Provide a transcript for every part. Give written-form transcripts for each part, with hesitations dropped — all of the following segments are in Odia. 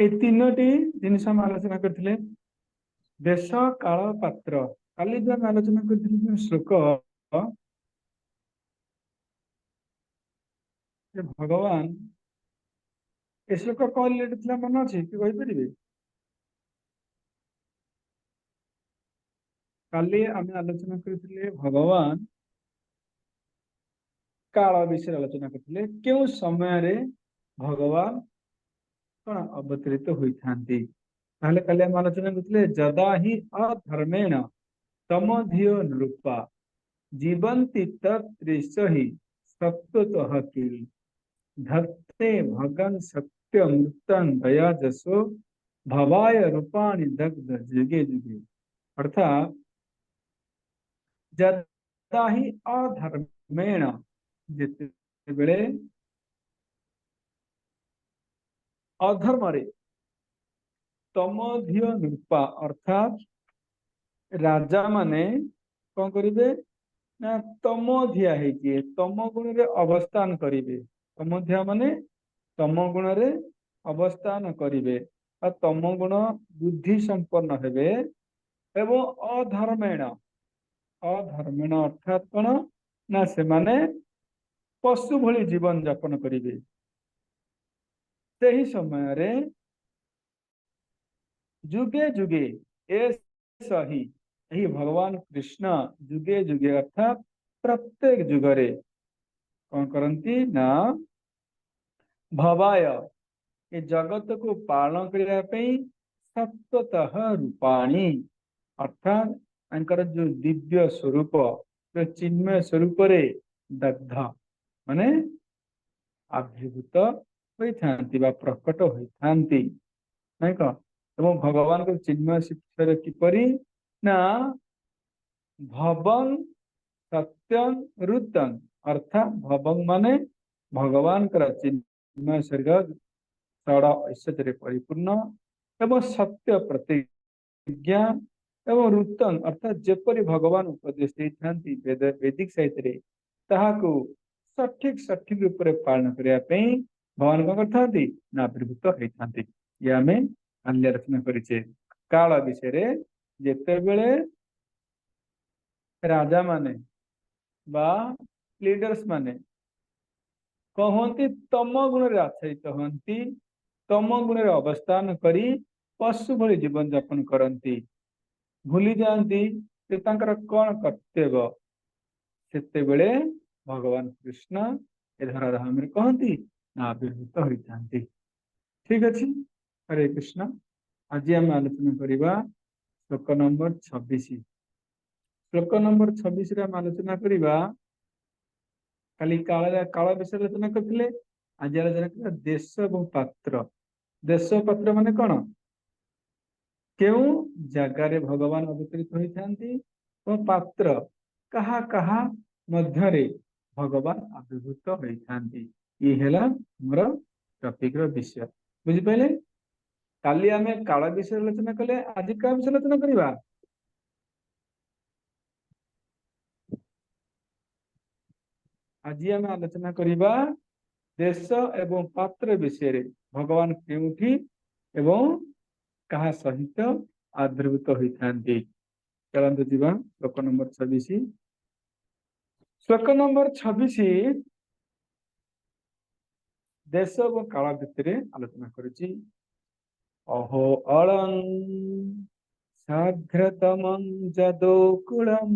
এই তিନୋଟି ଜିନିଷ ଆମେ ଆଲୋଚନା କରିଥିଲେ। ଦେଶ କାଳ ପାତ୍ର। କାଲି ଯୋଉ ଆମେ ଆଲୋଚନା କରିଥିଲେ ଯୋଉ ଶ୍ଲୋକ, ଯେ ଭଗବାନ, ଏ ଶ୍ଲୋକ କଣ ରିଲେଟେଡ୍ ଥିଲା ମନେ ଅଛି କି କହିପାରିବେ? କାଲି ଆମେ ଆଲୋଚନା କରିଥିଲେ ଭଗବାନ କାଳ ବିଷୟରେ ଆଲୋଚନା କରିଥିଲେ। କେଉଁ ସମୟରେ ଭଗବାନ କଣ ଅବତରିତ ହୋଇଥାନ୍ତି? ତାହେଲେ କାଲି ଆମେ ଆଲୋଚନା କରିଥିଲେ ଯଦା ହି ଅଧର୍ମେଣ ତମ ଧିଓ ନୃପା ଜୀବନ୍ତି ତତ୍ରିଶ ହି ସତ୍ୱତଃ କିଲ୍ ଧତ୍ତେ ଭଗନ୍ ସତ୍ୟ ମୃତଂ ଦୟା ଯଶୋ ଭବାୟ ରୂପାଣି ଦଗ୍ଧ ଯୁଗେ ଯୁଗେ। ଅର୍ଥାତ୍ ଯଦା ହି ଅଧର୍ମେଣ, ଯେତେବେଳେ ଅଧର୍ମରେ, ତମ ଧିଓ ନୃପା ଅର୍ଥାତ୍ ରାଜା ମାନେ କଣ କରିବେ ନା ତମୋଧିଆ ହେଇକି ତମ ଗୁଣରେ ଅବସ୍ଥାନ କରିବେ। ତମୋଧିଆ ମାନେ ତମ ଗୁଣରେ ଅବସ୍ଥାନ କରିବେ ବା ତମ ଗୁଣ ବୁଦ୍ଧି ସମ୍ପନ୍ନ ହେବେ। ଏବଂ ଅଧର୍ମେଣ, ଅଧର୍ମେଣ ଅର୍ଥାତ୍ କଣ ନା ସେମାନେ ପଶୁ ଭଳି ଜୀବନ ଯାପନ କରିବେ। ସେହି ସମୟରେ ଯୁଗେ ଯୁଗେ ଏ ସହି, ଏହି ଭଗବାନ କୃଷ୍ଣ ଯୁଗେ ଯୁଗେ ଅର୍ଥାତ୍ ପ୍ରତ୍ୟେକ ଯୁଗରେ କଣ କରନ୍ତି ନା ଭବାୟ, ଏ ଜଗତକୁ ପାଳନ କରିବା ପାଇଁ ସତ୍ୱତଃ ରୂପାଣି ଅର୍ଥାତ୍ ତାଙ୍କର ଯୋଉ ଦିବ୍ୟ ସ୍ୱରୂପ, ଚିନ୍ମୟ ସ୍ୱରୂପରେ ଦଗ୍ଧ ମାନେ ଆବିର୍ଭୂତ ହୋଇଥାନ୍ତି ବା ପ୍ରକଟ ହୋଇଥାନ୍ତି, ନାଇଁ କଣ? ଏବଂ ଭଗବାନଙ୍କ ଚିନ୍ମୟ ଶିକ୍ଷାରେ କିପରି ନା ଭବଂ ସତ୍ୟଂ ଋତଂ ଅର୍ଥାତ୍ ଭବଂ ମାନେ ଭଗବାନଙ୍କର ଚିନ୍ମୟ ଶରୀର ଷଡ଼ ଐଶ୍ୱର୍ଯ୍ୟରେ ପରିପୂର୍ଣ୍ଣ ଏବଂ ସତ୍ୟ ପ୍ରତିଜ୍ଞା ଏବଂ ଋତଂ ଅର୍ଥାତ୍ ଯେପରି ଭଗବାନ ଉପଦେଶ ଦେଇଥାନ୍ତି ବୈଦିକ ସାହିତ୍ୟରେ, ତାହାକୁ ସଠିକ ରୂପରେ ପାଳନ କରିବା ପାଇଁ ଭଗବାନ କଣ କରିଥାନ୍ତି ନା ଆବିର୍ଭୂତ ହେଇଥାନ୍ତି। ଇଏ ଆମେ କାଲି ଆଲୋଚନା କରିଛେ। କାଳ ବିଷୟରେ ଯେତେବେଳେ ରାଜା ମାନେ ବା ଲିଡର୍ସ ମାନେ କଣ ହୁଅନ୍ତି, ତମ ଗୁଣରେ ଆଚ୍ଛାଦିତ ହୁଅନ୍ତି, ତମ ଗୁଣରେ ଅବସ୍ଥାନ କରି ପଶୁ ଭଳି ଜୀବନ ଯାପନ କରନ୍ତି, ଭୁଲି ଯାଆନ୍ତି ଯେ ତାଙ୍କର କଣ କର୍ତ୍ତବ୍ୟ। ସେତେବେଳେ ଭଗବାନ କୃଷ୍ଣ ଏ ଧରାଧାମରେ କହନ୍ତି ନା ଆବିର୍ଭୂତ ହୋଇଥାନ୍ତି। ଠିକ ଅଛି, ହରେ କୃଷ୍ଣ। ଆଜି ଆମେ ଆଲୋଚନା କରିବା ଶ୍ଲୋକ ନମ୍ବର 26। ଶ୍ଲୋକ ନମ୍ବର 26ରେ ଆମେ ଆଲୋଚନା କରିବା, କାଲି କାଳ ବିଷୟରେ ଆଲୋଚନା କରିଥିଲେ, ଆଜି ଆଲୋଚନା କରିବା ଦେଶ ଏବଂ ପାତ୍ର। ଦେଶ ପାତ୍ର ମାନେ କଣ? କେଉଁ ଜାଗାରେ ଭଗବାନ ଅବତରିତ ହୋଇଥାନ୍ତି ଓ ପାତ୍ର କାହା କାହା ମଧ୍ୟରେ ଭଗବାନ ଆବିର୍ଭୂତ ହୋଇଥାନ୍ତି। ଇଏ ହେଲା ଆମର ଟପିକ ର ବିଷୟ। ବୁଝିପାରିଲେ? କାଲି ଆମେ କାଳ ବିଷୟରେ ଆଲୋଚନା କଲେ, ଆଜି କାହା ବିଷୟରେ ଆଲୋଚନା କରିବା? ଆଜି ଆମେ ଆଲୋଚନା କରିବା ଦେଶ ଏବଂ ପାତ୍ର ବିଷୟରେ। ଭଗବାନ କେଉଁଠି ଏବଂ କାହା ସହିତ ଆବିର୍ଭୂତ ହୋଇଥାନ୍ତି। ଚାଲନ୍ତୁ ଯିବା ଶ୍ଲୋକ ନମ୍ବର 26। ଶ୍ଲୋକ ନମ୍ବର 26 ଦେଶ ଏବଂ କାଳ ଭିତରେ ଆଲୋଚନା କରୁଛି। ଅହୋ ଅଳଂ ସାଘ୍ରତମଂ ଯଦୋକୁଳଂ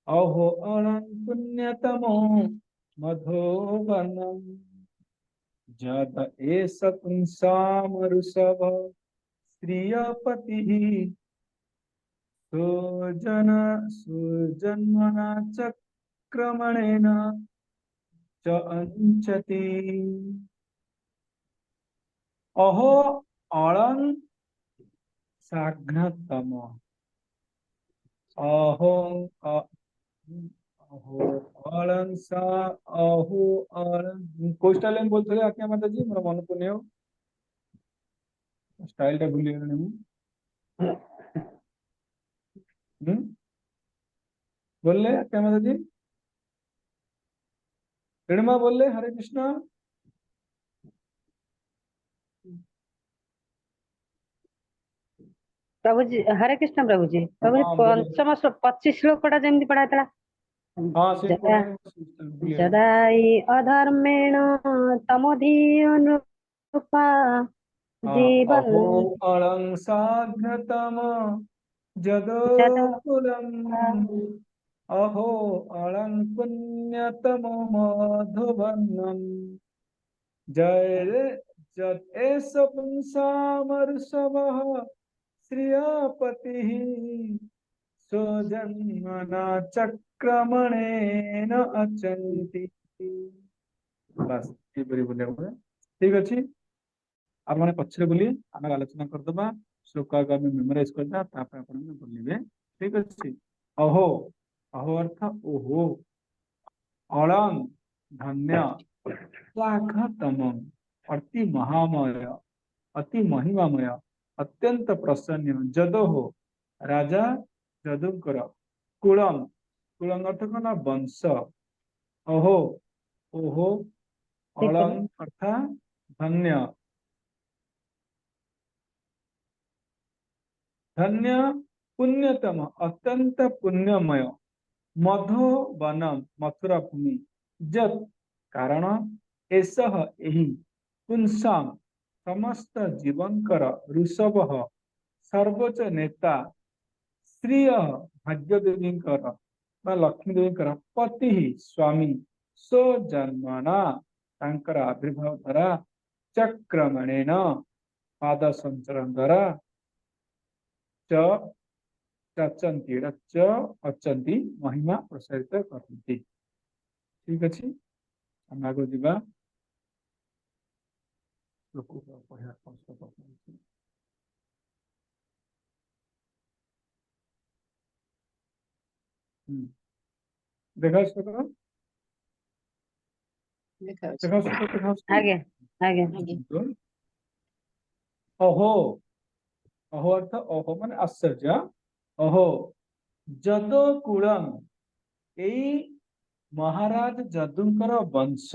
ଅହୋ ଅଳଂ ପୁଣ୍ୟତମୋ ମଧୋବନଂ ଯଦ ଏଷ ପୁଂସାମରୁଷଭ ଶ୍ରିୟପତିଃ ସୁଜନ୍ମନା ଚକ୍ରମଣେନ च अंचति। अहो अलं साघ्नतम, अहो अहो अलं सा अहो अलं कोई स्टाइल में बोलते थे आज्ञा माता जी, मेरा मन पड़ने हो स्टाइल टा भूल गया हूँ। बोल ले आज्ञा माता जी, रणमा बोल ले हरे कृष्णा। प्रभु जी हरे कृष्ण प्रभु जी हाँ बोलो। पंचम 25 श्लोक जमी पढ़ा हाँ से जदा पढ़ो भूल गए। जदा हि अधर्मेण तमोधीयनुपा हाँ जीवन अहो अलं साध्यतम जद जदकुलम् अहो अलं पुण्यतमो मधुबन्नम् जय जत एष पुंसामर्षभः श्रियापतिः स्वजन्मना चक्रमणेन अचन्ति। बस ये बड़ी बोलिया बोले। ठीक अच्छे आप मैंने पछरे बोली आम आलोचना करदे श्लोक आगे मेमोराइज करदे बोलिए। ठीक अच्छे अहो अहो अर्थ ओहो अलं धन्य स्वागतम अति महामय अति महिमामय अत्यंत प्रसन्न जदो हो राजा जदुकर कुलम कुलम अर्थ कौन वंश अहो ओहो ठीक है। अलं अर्थात धन्य धन्य पुण्यतम अत्यंत पुण्यमय मधुवनम मथुरा भूमि जत कारण एसह एहि पुंसाम समस्त जीवंकर ऋषभ सर्वोच्च नेता श्रीय भाग्यदेवींकर बा लक्ष्मी देवींकर पति स्वामी स्वजन्मना तांकर आविर्भाव द्वारा चक्रमणेन पाद संचरण द्वारा च चचंती च अचंती महिमा प्रसारित करती। ठीक अच्छे हम आगे जा देखा देखा देखा देखा आगे आगे अहो अहो अर्थ अहो मान आश्चर्य अहो जदकुलम एई महाराज जदुंकर वंश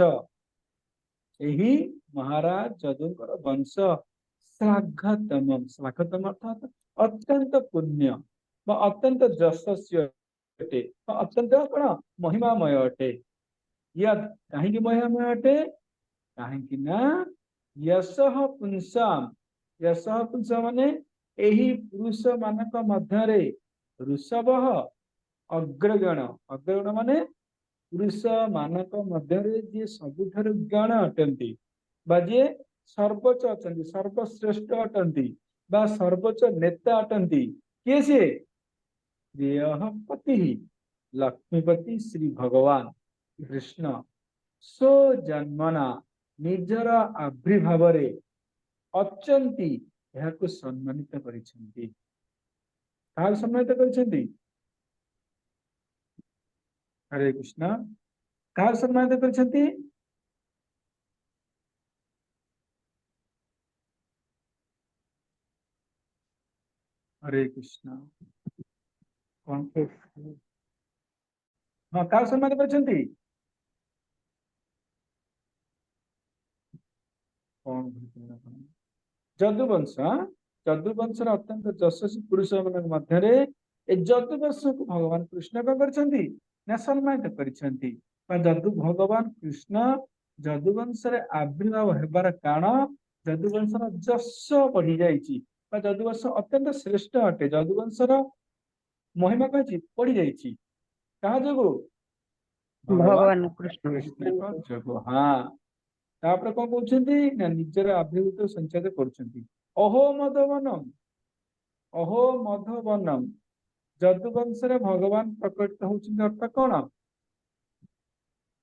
यही महाराज जदुंकर वंश श्लाघतम श्लाघतम अर्थात अत्यंत पुण्य व अत्यंत जशस्य अटे अत्यंत कौन महिमामय अटे यद कहीं महिमामय अटे कहीं ना यशः पुंसाम यशः पुंसा माने एही पुरुष मानक मध्यरे ऋषभः अग्रगण अग्रगण माने पुरुष मानक मध्यरे जे सबुठारु ज्ञान अटंती बा जे सर्वोच्च अटंती सर्वश्रेष्ठ अटंती बा सर्वोच्च नेता अटंती किए से प्रियः पति लक्ष्मीपति श्री भगवान कृष्ण स्वजन्मना निजर आविर्भाव अचंती यहाको सम्मानित करिसेंती काहे सम्मानित करिसेंती हरे कृष्ण काहे सम्मानित करिसेंती हरे कृष्ण कौन हाँ काहे सम्मानित करिसेंती कौन जदुवंश जदुवंशर अत्यंत यशस्वी पुरुष मान मध्य जदुवंश को भगवान कृष्ण कौन करछंती ना सम्मानित करछंती जदु भगवान कृष्ण जदुवंश आविर्भाव हेबार कारण जदुवंशर यश बढ़ी जाइछि जदुवंश अत्यंत श्रेष्ठ अटे जदुवंशर महिमा कहि बढ़ी जाइछि कहा जोगु भगवान भगवान कृष्ण कृष्ण जोगु हाँ तापर कौन कहते ना निजर आविर्भूत संचार कर अहो मधुवनम अहो मधुवनम जदुवंश भगवान प्रकटित होती अर्थ कौन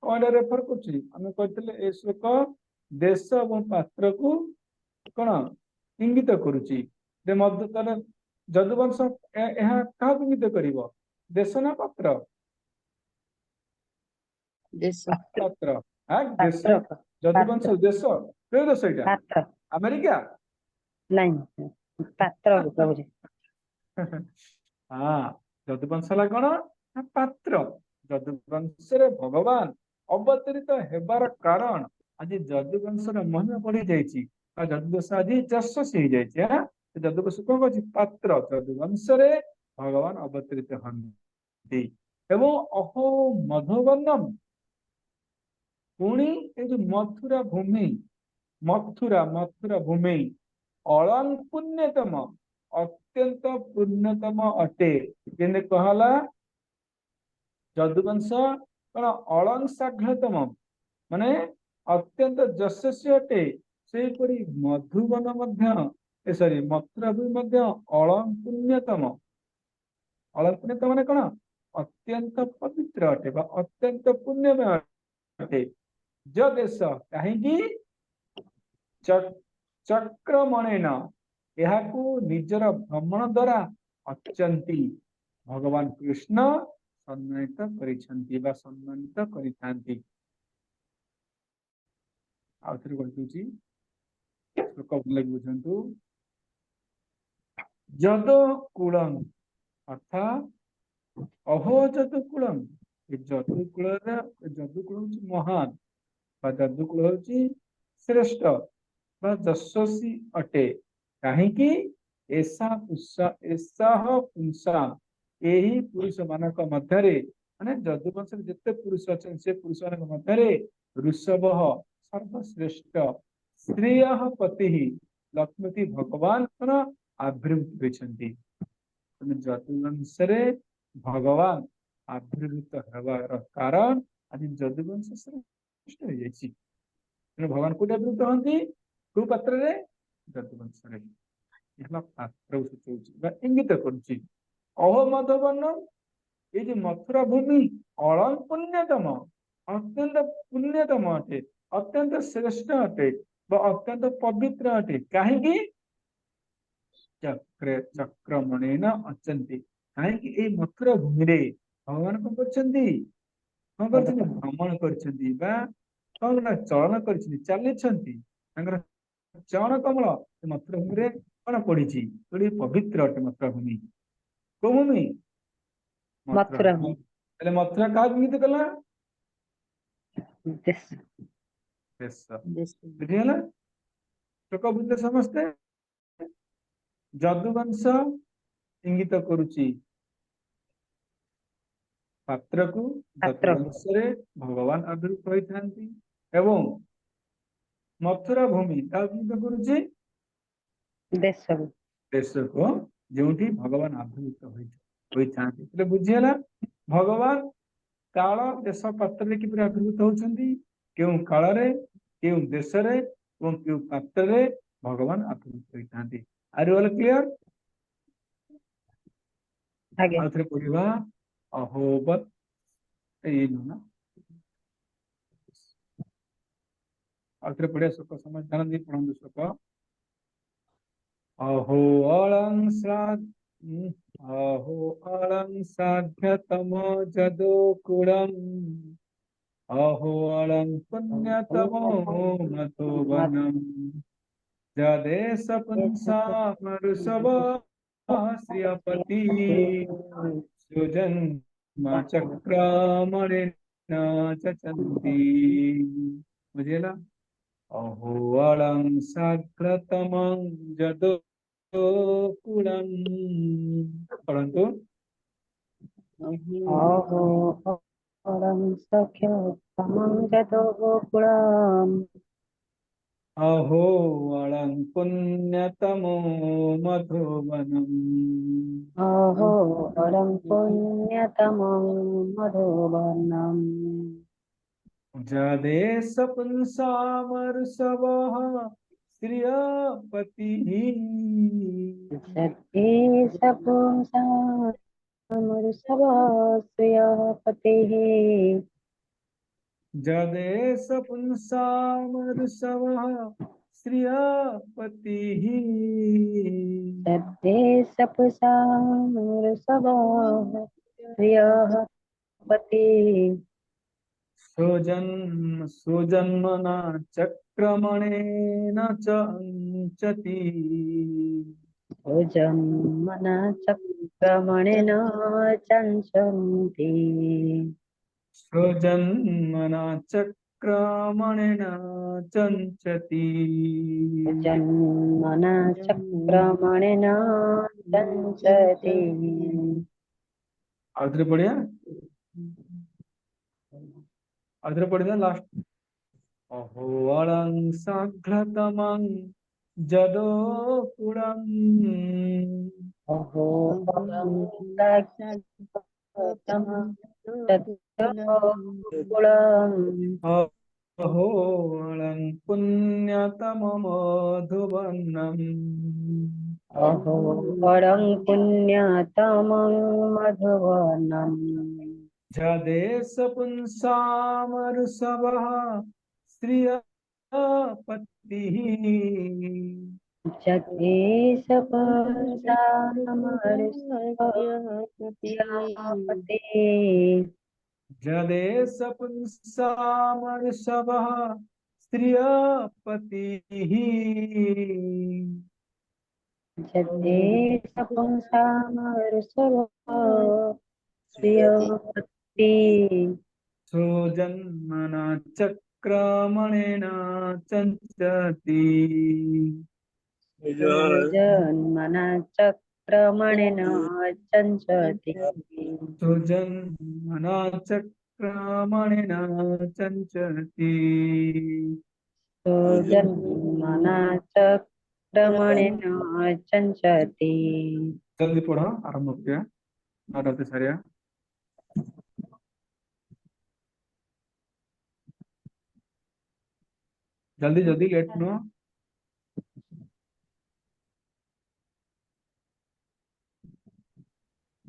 कौन रेफर कर श्लोक देश और पात्र को कौन इंगित करुच्ची मधु जदुवंश क्या इंगित कर देश ना पात्र देश पात्र देश पात्र जदुवंश पात्र देश क्यों देश यहाँ पात्र अमेरिका नहीं पात्र प्रभु जी हाँ जदुवंश कौन ना पात्र जदुवंश भगवान अवतरित हेबार कारण आज जदुवंशर महिमा बढ़ी जाइए जदुवंश आज यशस्वी हो जाए ଯଦୁବଂଶ କଣ କରୁଛି ପାତ୍ର ଯଦୁବଂଶ ରେ ଭଗବାନ ଅବତରିତ ହନ୍ତି ଏବଂ ଅହୋ ମଧୁବର୍ଣ୍ଣମ ପୁଣି ଏ ଯୋଉ ମଥୁରା ଭୂମି ମଥୁରା ଭୂମି ଅଳଂ ପୁଣ୍ୟତମ ଅତ୍ୟନ୍ତ ପୁଣ୍ୟତମ ଅଟେ ଯେମିତି କହଲା ଯଦୁବଂଶ କଣ ଅଳଂ ସାଘ୍ରତମ ମାନେ ଅତ୍ୟନ୍ତ ଯଶସ୍ୱୀ ଅଟେ ସେହିପରି ମଧୁବନ ମଧ୍ୟ ସରି ମଥୁରା ଭୂମି ମଧ୍ୟ ଅଳଂ ପୁଣ୍ୟତମ ମାନେ କଣ ଅତ୍ୟନ୍ତ ପବିତ୍ର ଅଟେ ବା ଅତ୍ୟନ୍ତ ପୁଣ୍ୟମୟ ଅଟେ ଯ ଦେଶ କାହିଁକି ଚକ୍ରମଣେନ ଏହାକୁ ନିଜର ଭ୍ରମଣ ଦ୍ୱାରା ଅଚନ୍ତି ଭଗବାନ କୃଷ୍ଣ ସମ୍ମାନିତ କରିଛନ୍ତି ବା ସମ୍ମାନିତ କରିଥାନ୍ତି ଆଉ ଥରେ କହିଦଉଛି ଶ୍ଲୋକ ଭଲ ବୁଝନ୍ତୁ ଯଦ କୂଳଂ ଅର୍ଥାତ୍ ଅହୋ ଯଦୁକୂଳମ୍ ଏ ଯଦୁକୂଳ ହଉଛି ମହାନ ବା ଯଦୁକୂଳ ହଉଛି ଶ୍ରେଷ୍ଠ ବା ଯଶସ୍ୱୀ ଅଟେ କାହିଁକି ପୁଂସା ଏହି ପୁରୁଷ ମାନଙ୍କ ମଧ୍ୟରେ ମାନେ ଯଦୁବଂଶରେ ଯେତେ ପୁରୁଷ ଅଛନ୍ତି ସେ ପୁରୁଷ ମାନଙ୍କ ମଧ୍ୟରେ ଋଷଭ ସର୍ବଶ୍ରେଷ୍ଠ ଶ୍ରେୟ ପତି ଲକ୍ଷ୍ମୀପତି ଭଗବାନଙ୍କର ଆବିର୍ଭୂତ ହୋଇଛନ୍ତି ଯଦୁବଂଶରେ ଭଗବାନ ଆବିର୍ଭୂତ ହେବାର କାରଣ ଆଜି ଯଦୁବଂଶ ଶ୍ରେଷ୍ଠ ହୋଇଯାଇଛି ତେଣୁ ଭଗବାନ କୋଉଠି ଆବିର୍ଭୂତ ହୁଅନ୍ତି କୋଉ ପାତ୍ରରେ ଯଦୁବଂଶରେ ଏହା ପାତ୍ରକୁ ସୂଚାଉଛି ବା ଇଙ୍ଗିତ କରୁଛି ଅହୋ ମଧୁବର୍ଣ୍ଣ ଏଇ ଯେ ମଥୁରା ଭୂମି ଅଳଂ ପୁଣ୍ୟତମ ଅତ୍ୟନ୍ତ ପୁଣ୍ୟତମ ଅଟେ ଅତ୍ୟନ୍ତ ଶ୍ରେଷ୍ଠ ଅଟେ ବା ଅତ୍ୟନ୍ତ ପବିତ୍ର ଅଟେ କାହିଁକି ଚକ୍ରମଣେନ ଅଛନ୍ତି କାହିଁକି ଏଇ ମଥୁରା ଭୂମିରେ ଭଗବାନ କଣ କରିଛନ୍ତି ଭ୍ରମଣ କରିଛନ୍ତି ବା କଣ ନା ଚଳନ କରିଛନ୍ତି ଚାଲିଛନ୍ତି ତାଙ୍କର ଚରଣ କମଳ ମଥୁରା ଭୂମିରେ କଣ ପଡିଛି ଯୋଉଠି ପବିତ୍ର ଅଟେ ମଥୁରା ଭୂମି କୋଉ ଭୂମି ମଥୁରା ମଥୁରା ହେଲେ ମଥୁରା କାହାକୁ ଇଙ୍ଗିତ କଲା ଦେଶ ଦେଶ ବୁଝିଗଲା ଲୋକ ବୁଝିଲେ ସମସ୍ତେ ଯଦୁବଂଶ ଇଙ୍ଗିତ କରୁଛି ପାତ୍ରକୁ ଯଦୁବଂଶରେ ଭଗବାନ ଆବିର୍ଭୂତ ହୋଇଥାନ୍ତି ଏବଂ ମଥୁରା ଭୂମି ତାକୁ ଇଙ୍ଗିତ କରୁଛି ଦେଶକୁ ଯେଉଁଠି ଭଗବାନ ଆବିର୍ଭୂତ ହୋଇଥାନ୍ତି એટલે ବୁଝିହେଲା ଭଗବାନ କାଳ ଦେଶ ପାତ୍ରରେ କିପରି ଆବିର୍ଭୂତ ହଉଛନ୍ତି କେଉଁ କାଳରେ କେଉଁ ଦେଶରେ ଏବଂ କେଉଁ ପାତ୍ରରେ ଭଗବାନ ଆବିର୍ଭୂତ ହୋଇଥାନ୍ତି ଆର୍ ୟୁ ଅଲ୍ କ୍ଲିୟର ଆଉ ଥରେ ପଢିବା ଅହୋବତ୍ ଏଇ ନା ଆଉ ଥରେ ପଢିବା ଶ୍ଲୋକ ସମୟ ଧ୍ୟାନ ଦେଇ ପଢନ୍ତୁ ଶ୍ଲୋକ अहो अलं साध्यतमो जदोकुलम् अहो अलं पुण्यतमो मधुवनम् जदेश पुंसामरुषभः श्रियपति सुजन्म चक्रामणेन चचन्ति बुझेला अहो अलं साग्रतमं जदोकुलम् परंतु अहो अलं सख्यतमं जदोकुलम् अहो अलं पुण्यतमो मधुवनम् अहो अलं पुण्यतमं मधुवर्णम् जदेश पुंसामरुषभः श्रियपतिः जदेश पुंसामरुषभः श्रियपतिः जदेश पुंसामरुषभः श्रियपतिः जदेश पुंसामरुषभः श्रियपतिः सुजन्मना चक्रमणेन चंचति सुजन्मना चक्रमणेन चञ्चन्ति सुजन्मना चक्रमणेन चंचति जन्मना चक्रमणेन चञ्चति आउथरे पढ़िया आउथरे पढ़िया लास्ट अहो अलं साघ्रतमं जदोपुरम् अहो तमः तत्कुलम् अहो अलं पुण्यतममधुवर्णम् अहो परं पुण्यतमं मधुवर्णम् जदेश पुंसामरुषभः श्रियपतिः जगदीश पुंसामरुष्यापते जदेश पुंसामरुषभः श्रियपतिः जगदीश पुंसामरुष्यपति स्वजन्मना चक्रमणेन चञ्चति जन्मना चक्रमणेन चञ्चति स्वजन्मना चक्रमणेन चञ्चति जन्मना चक्रमणेन चञ्चति जल्दी पढ़ो आरंभ किया नाराते सारिया जल्दी जल्दी लेट नो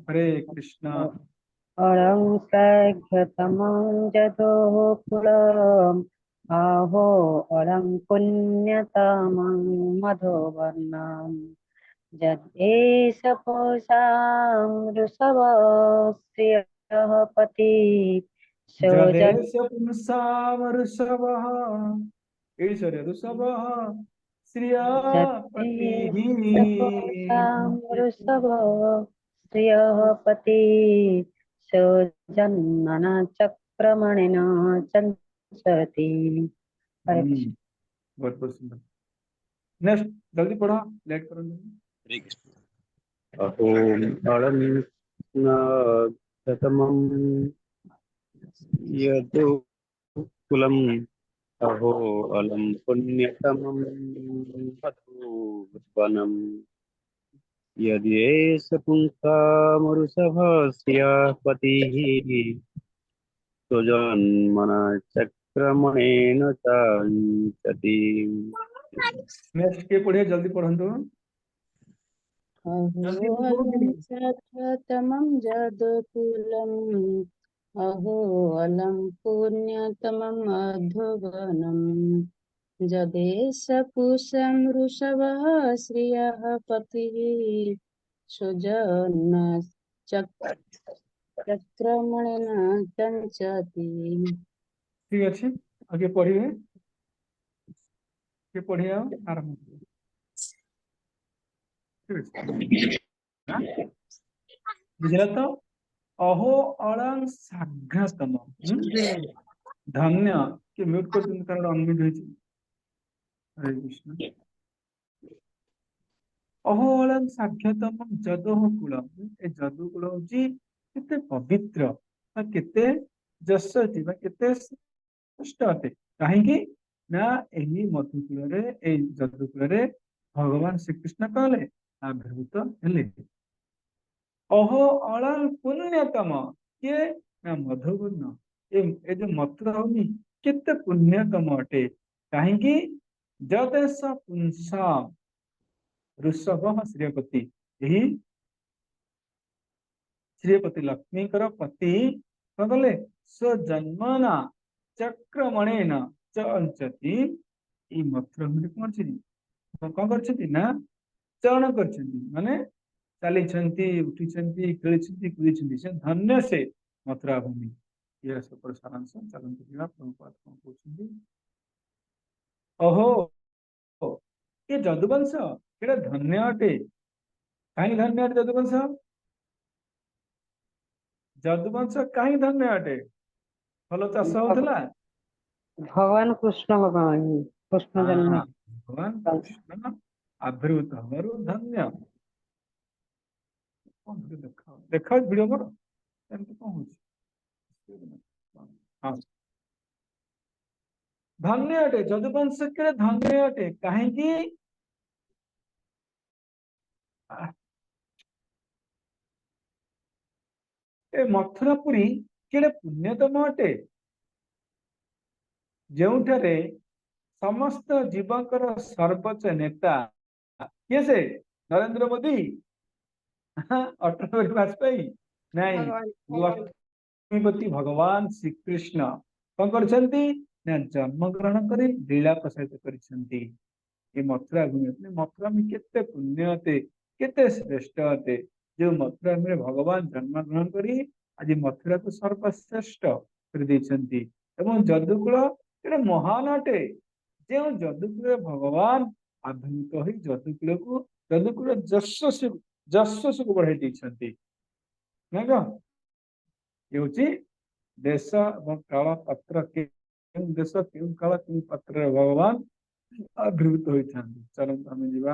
हरे कृष्णा अरं सघ्रतमं जदोः कुलम् आहो अरं पुण्यतमं मधुवर्णम् जद्देश पोषां वृषभस्त्रियः पति जदेश पुंसामरुषभः ईश्वर्य ऋषभः श्रियापतिः वृषभस्त्रियः पति जन्मना चक्रमणेन चञ्चति हरे कृष्ण बहुत बहुत सुंदर नेक्स्ट जल्दी पढ़ो लेट करो नहीं। अहो अलं शतमं यदो कुलम् अहो अलं पुण्यतमं मधुवनम् यदेष पुंसामरुषभस्यापतिः स्वजन्मना चक्रमणेन चाञ्चति नेक्स्ट के पढ़िए जल्दी पढ़ो जल्दी बोलोगे अहोऽलं जदकुलम् अहो अलं पुण्यतमं मधुवनम् जदेश पुषं वृषभः श्रियः पतिः सुजन चक्रमणेन चञ्चति ठीक अच्छे आगे पढ़िए के पढ़िए आरंभ बुझला तो अहो अलं साघ्रतम धन्य के म्यूट कर कारण अनम्यूट हो हरे कृष्ण अहो अलं साघ्रतम जदोह कूलम ए जदु कूल होची केते पवित्र केते जसति केते श्रेष्ठ अटे कहीं ना एही मधुकूल रे ए जदुकूल रे भगवान श्रीकृष्ण कहले आविर्भूत हेले अहो अलं पुण्यतम किए ना मधुबन ए जो मथुरा होनी केते पुण्यतम अटे कहीं जदेश पुंसा ऋषभ श्रीपति यही श्रीपति लक्ष्मी पति कौन कले स्वजन्मना चक्रमणेन चञ्चति मथुरा कौन कौन कर चरण कर माने चली उठी खेली से धन्य से मथुरा भूमि यह सब सारांश चलते प्रभुपाद कौन कहते अहो ये जदुवंश ये धन्य अटे कहीं धन्य अटे जदुवंश कहीं धन्य अटे भल चाष होता भगवान कृष्ण भगवान कृष्ण जन्म भगवान कृष्ण आविर्भूत हमारू धन्य देखा वीडियो मोर एमती कौन होची हाँ धन्य अटे जदुवंश के धन्य अटे कहीं ए मथुरापुरी केड़े पुण्यतम अटे जोठारे समस्त जीवकर सर्वोच्च नेता किए से नरेंद्र मोदी अटल बिहारी वाजपेयी नहीं भगवान लक्ष्मीपति भगवान श्री कृष्ण कौन करछंती ना जन्म ग्रहण करी लीला प्रसारित करिसंती ये मथुरा भूमि मथुरा में केते पुण्य अते केते श्रेष्ठ अते जो मथुरा में भगवान जन्म ग्रहण करी आज मथुरा को सर्वश्रेष्ठ कर देछंती एवं जदुकुल एटा महान अटे जो जदुकुल भगवान आधुनिक होई जदुकुल जस्व को बढ़ाई देछंती ना का ये होची देश और काल पत्र के देश केउं काल केउं पत्र भगवान आविर्भूत होइछांती चलନ୍ତୁ ଆମେ ଯିବା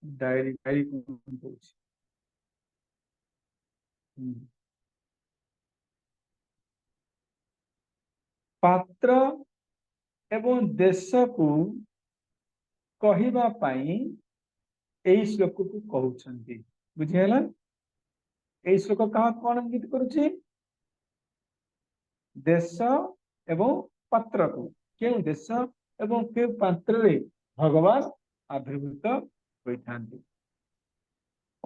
डायरी डायरी कौन कହୁଛି पात्र एवं देश को कहवा पाई एई श्लोक को कहउछंती बुझिहेला एई श्लोक कहा कौन इंगित करुछि देश एवं पात्र को क्यों देश एवं के पात्र रे भगवान आविर्भूत होइथांती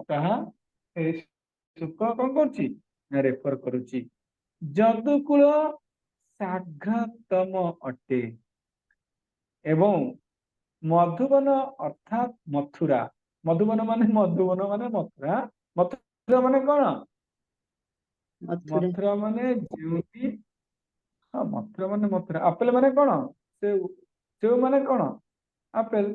कहा ए श्लोक कौन करुछि रेफर करुछि जदुकुल साघ्रतम अटे एवं मधुबन अर्थात मथुरा मधुबन माने मथुरा मथुरा माने कौन मथुरा मथुरा माने ज्योति हाँ मथुरा माने मथुरा आपेल माने कौन सेव सेव माने कौन आपेल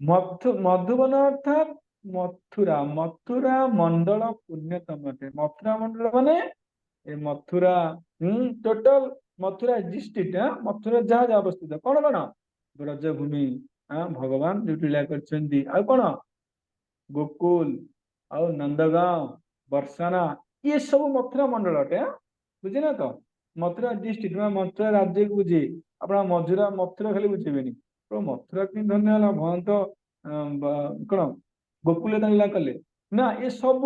मधुबन अर्थात मथुरा मथुरा मंडल पुण्यतम अटे मथुरा मंडल माने ए मथुरा टोटल मथुरा डिस्ट्रिक्ट मथुरा जहाँ जहाँ अवस्थित कौन कौन ब्रजभूमि भगवान जो लीला करछंती आ कौन गोकुल आ नंदगांव बरसाना ये सब मथुरा मंडल अटे बुझे तो मथुरा डिस्ट्रिक्ट मथुरा राज्य को बुझे अपना मथुरा खाली बुझेबेनी तो मथुरा कि धन्य है भगवान तो कौन गोकुल लीला कले ना ये सब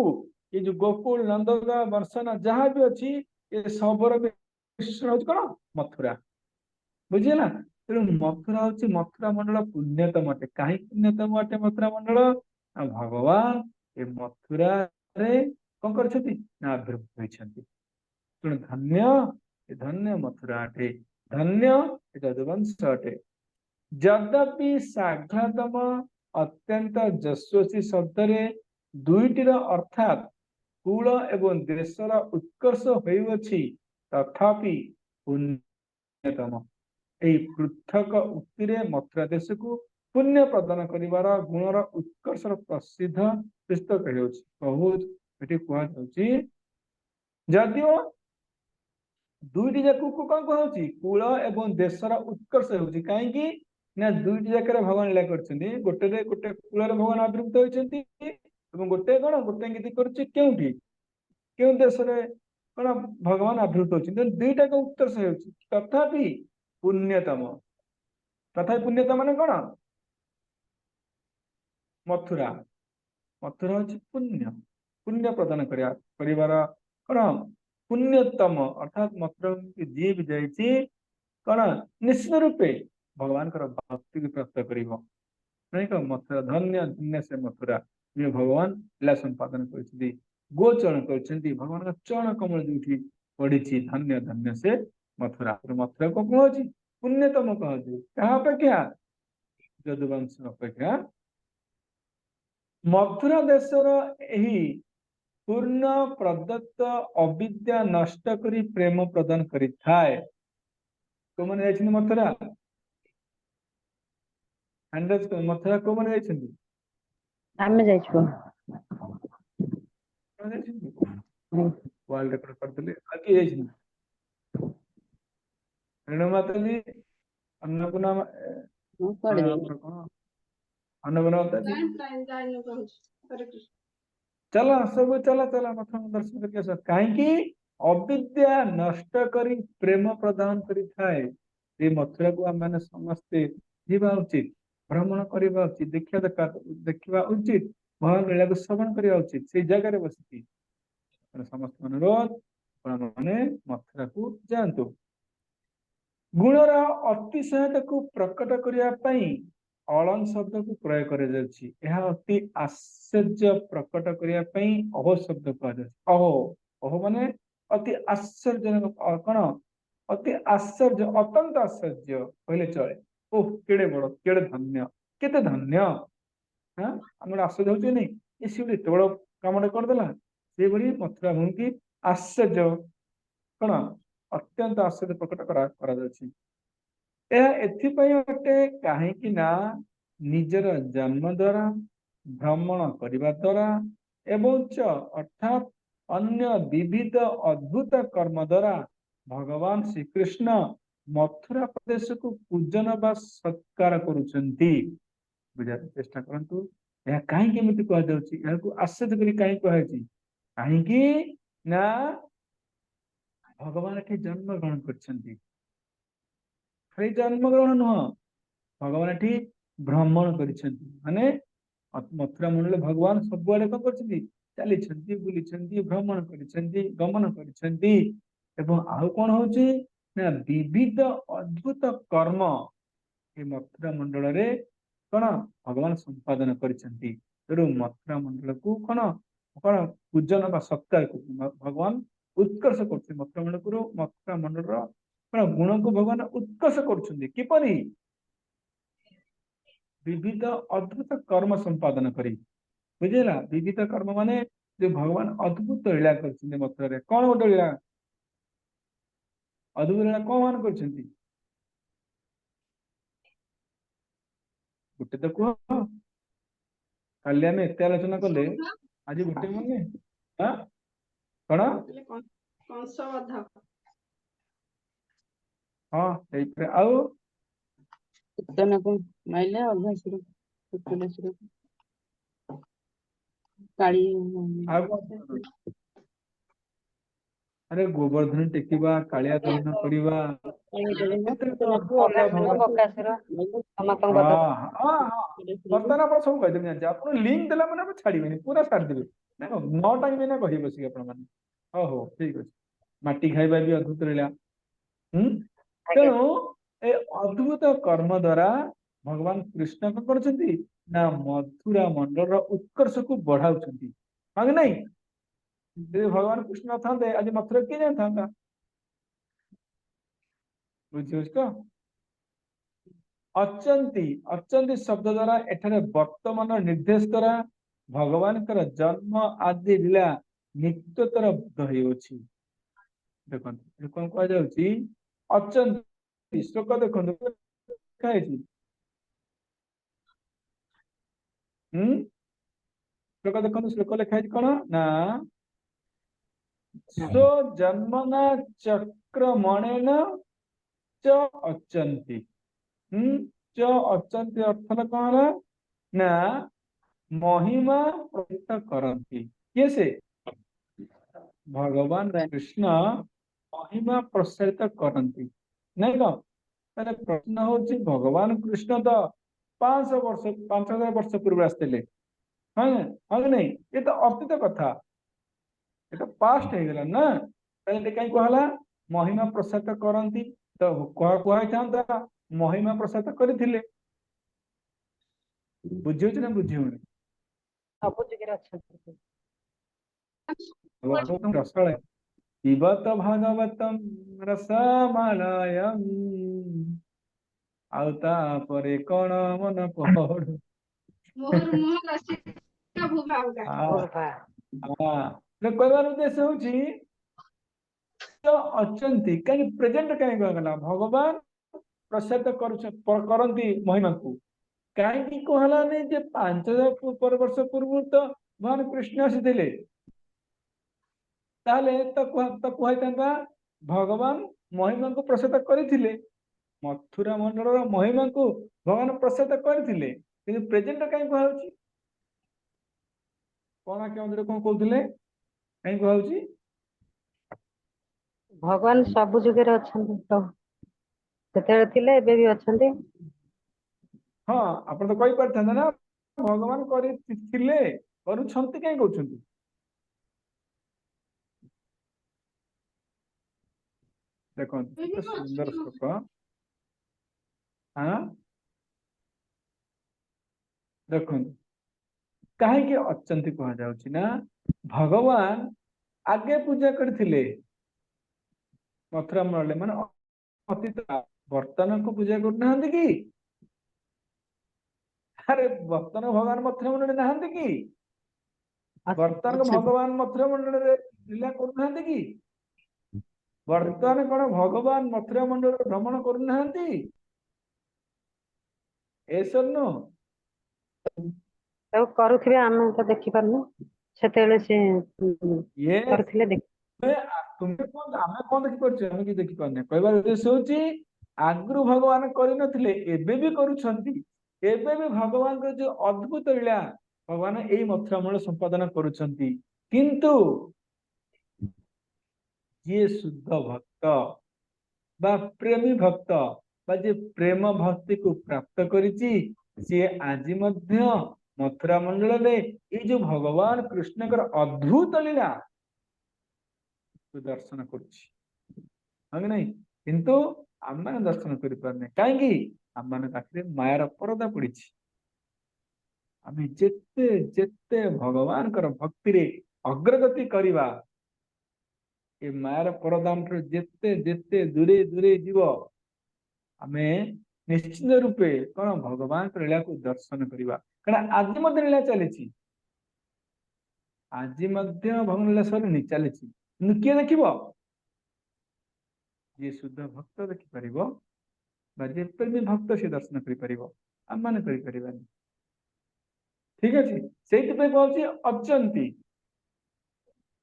ये जो गोकुल नंदगांव बरसाना जहाँ भी अच्छी ये सबर मिश्रण हूँ कौन मथुरा बुझेगा तेणु मथुरा हूँ मथुरा मंडल पुण्यतम अटे कहीं पुण्यतम अटे मथुरा मंडल भगवान ये मथुरा रे कौन करछंती ना आविर्भूत होइछंती तेणु धन्य मथुरा अटे धन्य जदुवंश अटे यद्यपि साघ्रतम अत्यंत जस्वसी शब्द रे दुईटीर अर्थात कुल एवं देशर उत्कर्ष होइछि तथापि पुण्यतम एई पृथक उक्ति रे मथुरा देश को पुण्य प्रदान करिवार गुणर उत्कर्षर प्रसिद्ध पुस्तक हेउछि बहुत एटी कुआ जाउछि जदियो दुईटी जाकु को कौन कहउछि कुल एवं देशर उत्कर्ष हेउछि काहे कि ना दुईटी जाकर भगवान लीला करछन्ती गोटे रे गोटे कुल रे भगवान आविर्भूत होइछन्ती एवं गोटे कौन गोटे इंगित करछि केउठी क्यों देश रे कौन भगवान आविर्भूत होइछन्ती दुईटा को उत्कर्ष हेउछि तथापि पुण्यतम माने कौन मथुरा मथुरा हूँ पुण्य पुण्य प्रदान करिवार कौन पुण्यतम अर्थात मथुरा जी भी जाइए कौन निश्चित रूपे भगवान भक्ति की प्राप्त करिव नहीं कह मथुरा धन्य धन्य से मथुरा जो भगवान लीला संपादन कर गोचरण कर भगवान का चरण कमल जो पड़ी धन्य धन्य से मथुरा मथुरा को कह पुण्यतम कह क्या अपेक्षा जदुवंश अपेक्षा मथुरा देशर एही पूर्ण प्रदत्त अविद्या नष्ट करी प्रेम प्रदान करी थाए को माने जाइछन मथुरा हंड्रेड मथुरा को माने जाइछन आमे जाइछो वर्ल्ड रिकॉर्ड कर देले आगे जाइछन ରେଣୁ ମାତାଜୀ, ଅନ୍ନପୂର୍ଣ୍ଣା ମୁଁ କୁଆଡେ ଯାଇନି। ଆମର କଣ ଅନ୍ନପୂର୍ଣ୍ଣା ମାତାଜୀ, चलो सब चला चला प्रथम दर्शन करके आस कहीं अविद्या नष्ट करी प्रेम प्रदान करी थाए ये मथुरा को आम मैंने समस्ते जीवा उचित, भ्रमण करवा उचित, देखा उचित, भगवान लीला को श्रवण करवा उचित से जगह बसिकी समस्त अनुरोध मैंने मथुरा को जातु। गुणर अतिशयता को प्रकट करने अलंग शब्द को प्रयोग कर अति आश्चर्य प्रकट करने अहो शब्द कह अहो अहो माने अति आश्चर्यजनक कौन अति आश्चर्य अत्यंत आश्चर्य कहले चले। ओह केड़े बड़ केड़े धन्य केते धन्य। हाँ आम आश्चर्य हो नहीं ये सी एत बड़ कम करदेला से भली मथुरा भूमि की आश्चर्य कौन अत्यंत आश्चर्य प्रकट करा अटे कहीं निजर जन्म द्वारा भ्रमण करने द्वारा एवं च अर्थात अन्य विविध अद्भुत कर्म द्वारा भगवान श्री कृष्ण मथुरा प्रदेश को पूजन बा सत्कार करुचंती। बुझा चेष्टा करंतु यह कहीं केमिति कह जाउची यह को आश्चर्य करी कहीं कह छी कहीं ना भगवान के जन्म ग्रहण करछंती खाली जन्म ग्रहण नुह भगवान एठी भ्रमण करिसेंती माने मथुरा मंडल भगवान सब आड़े कौन करछंती चली बुली भ्रमण करिसेंती गमन करिसेंती एवं आउ कौन होची ना विविध अद्भुत कर्म ये मथुरा मंडल रे कौन भगवान संपादन करिसेंती तेणु मथुरा मंडल को कौन कौन पूजन बा सत्कार भगवान उत्कर्ष करते मथुरा मंडल गुण को भगवान उत्कर्ष कर किपरि विविध अद्भुत कर्म संपादन करी बुझेगा विविध कर्म माने जो भगवान अद्भुत लीला कर मथुरा रे कौन गोटे लीला अद्भुत लीला कौन मान कर गोटे तो कह काली आम एत आलोचना कले आज गोटे मन कौन हाँ आउ कीर्तनକୁ ମାଇଲେ ଅଭ୍ୟାସରୁ ତୁଳସୀରୁ କାଳି अरे गोवर्धन टेकिबा कालिया दहन करिबा कीर्तनକୁ अद्भुत ଅଘାସୁର भगवान ବକାସୁର ସମସ୍ତଙ୍କ ବଧ हाँ हाँ हाँ ବର୍ତ୍ତମାନ ଆପଣ ସବୁ କହିଦେବେ ଜାଣିଛି ଆପଣ ଲିଙ୍କ ଦେଲା ମାନେ ଆପଣ ଛାଡ଼ିବେନି ପୁରା ଛାଡ଼ିଦେବେ ନା ନ ଟାଇମ ନା କହିବେ ବସିକି ଆପଣ ମାନେ ହଉ ହଉ ଠିକ ଅଛି ମାଟି ଖାଇବା ବି ଅଦ୍ଭୁତ ରହିଲା ଆଜ୍ଞା ତେଣୁ ଏ ଅଦ୍ଭୁତ କର୍ମ ଦ୍ଵାରା ଭଗବାନ କୃଷ୍ଣ କଣ କରୁଛନ୍ତି ନା ମଥୁରା ମଣ୍ଡଳର ଉତ୍କର୍ଷକୁ ବଢାଉଛନ୍ତି ହଁ କି ନାଇଁ ଯଦି ଭଗବାନ କୃଷ୍ଣ ଥାନ୍ତେ ଆଜି ମଥୁରା କିଏ ଜାଣିଥାନ୍ତା ବୁଝିହଉଛି ତ अचंती अचंती शब्द द्वारा एठारे वर्तमान निर्देश द्वारा भगवान जन्म आदि लीला नित्यतर बुद्ध होउछि देखो कौन कह जाउछि अचंती श्लोक देखो कहि श्लोक देखो श्लोक लिखा है कौन ना सो जन्मना चक्रमणेन च अचंती च अचंती अर्थ कौन ना महिमा प्रकट करती किए से भगवान कृष्ण महिमा प्रसारित करती नहीं तो तारे प्रश्न होची भगवान कृष्ण तो 500 वर्ष 5000 वर्ष पूर्व आसते हाँ हाँ नहीं ये तो अतीत कथा ये तो पास्ट हो गला ना कहीं कहला महिमा प्रसारित करती तो कह महिमा प्रसाद करथिले बुझियो ना बुझियोनी ସବୁ ଜାଗାରେ ଅଛନ୍ତି रसले पिबत भागवतम रसमालयम आउ तापरे कोन मन पड़ू कहबार उद्देश्य होची तो अचंती कहीं प्रेजेंट कहीं कहला भगवान प्रसाद करती महिमा को कहीं कहलानी जे 5000 वर्ष पूर्व तो भगवान कृष्ण आसी तो कहता भगवान महिमा को प्रसाद करथिले मथुरा मंडल महिमा को भगवान प्रसाद करथिले किंतु प्रेजेंट काई कहउची कोना के मंदिर कोन कहउथिले काई कहउची भगवान सब जुगे अछंती प्रभु सेतेବେଳେ ଥିଲେ ଏବେ ବି ଅଛନ୍ତି हाँ आपण तो कहि परथांते ना भगवान करथिले करूछंती काई कहउछंती देखो केते सुंदर श्लोक हाँ देखो कहीं अचंती कह जाउची ना भगवान आगे पूजा करथिले मथुरा मंडल माने अतीत वर्तमान को पूजा करना कि अरे वर्तमान भगवान मथुरा मंडल नहांती कि वर्तमान को भगवान मथुरा मंडल रे लीला करना कि वर्तमान कौन भगवान मथुरा मंडल भ्रमण करना ऐसा नो ତାକୁ କରୁଥିବେ ଆମେ ତ ଦେଖି ପାରୁନୁ ସେତେବେଳେ ସେ ये କରୁଥିଲେ ଦେଖ तुम्हें कौन आमे कौन देखि परछे हम कि देखि पाने कहबार उद्देश्य होची आगु भगवान करि नथिले एबे भी करूछंती एबे भी भगवान के जो अद्भुत लीला भगवान एई मथुरा मंडल संपादन करूछंती किंतु ये शुद्ध भक्त बा प्रेमी भक्त बा जे प्रेम भक्ति को प्राप्त करिछि से आज मध्य मथुरा मंडल रे ये जो भगवान कृष्ण कर अद्भुत लीला दर्शन करुछि हाँ कि नहीं किंतु आम मैंने दर्शन करि पारने काहेकि आम मैंने पाखरे मायार परदा पड़िछि आमे जेते जेते भगवान कर भक्ति रे अग्रगति करिवा ए मायार परदाम जेते जेते दूरे दूरे जीव आमे निश्चित रूपे कौन भगवान लीला को दर्शन करवा कारण आज मध्य लीला चली आज भगवान लीला सरनी चली किए देख जी शुद्ध भक्त देखिपर प्रेमी भक्त से दर्शन कर ठीक अच्छे से कहूँ अचंती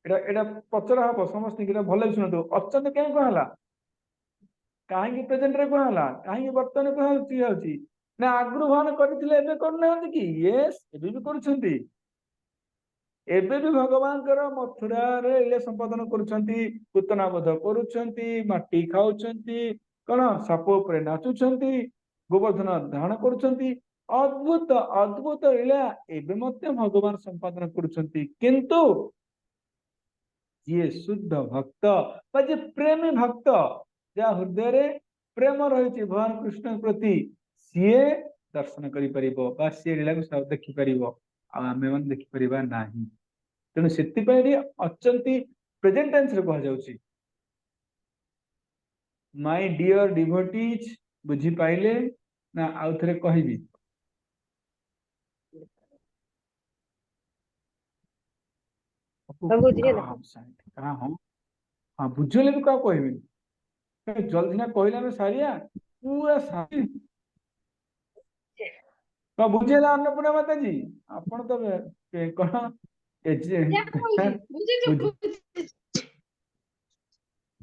पचरा हम समस्त भल शुणु अचंती कहीं कहला कहीं प्रेजेंट रे कहला कहीं बर्तमान कहूँ ना आगु भगवान करते करना कि यस एबे भी करुछंती एबे भी भगवान मथुरा रे इले संपादन करुछंती पूतना बोध करुछंती माटी खाउछंती कौन साप ऊपर नाचुछंती गोवर्धन धारण करुछंती अद्भुत अद्भुत लीला एबे मध्य भगवान संपादन करुछंती किंतु ये शुद्ध भक्त बा जे प्रेमी भक्त जा हृदय रे प्रेम रही भगवान कृष्ण प्रति सीए दर्शन कर सी लीला को देखिपर आमे मन देखिपर ना तेणु से अचंती प्रेजेंट टेंस रे कह जाउची माय डियर डिवोटीज बुझी पाइले ना आउ थरे कहबी कहाँ हम हाँ बुझले भी क्या कहबी जल्दी ना कहला में सारिया पूरा सारी तो बुझेला अन्नपूर्णा माता जी आपण तो कौन जल्दी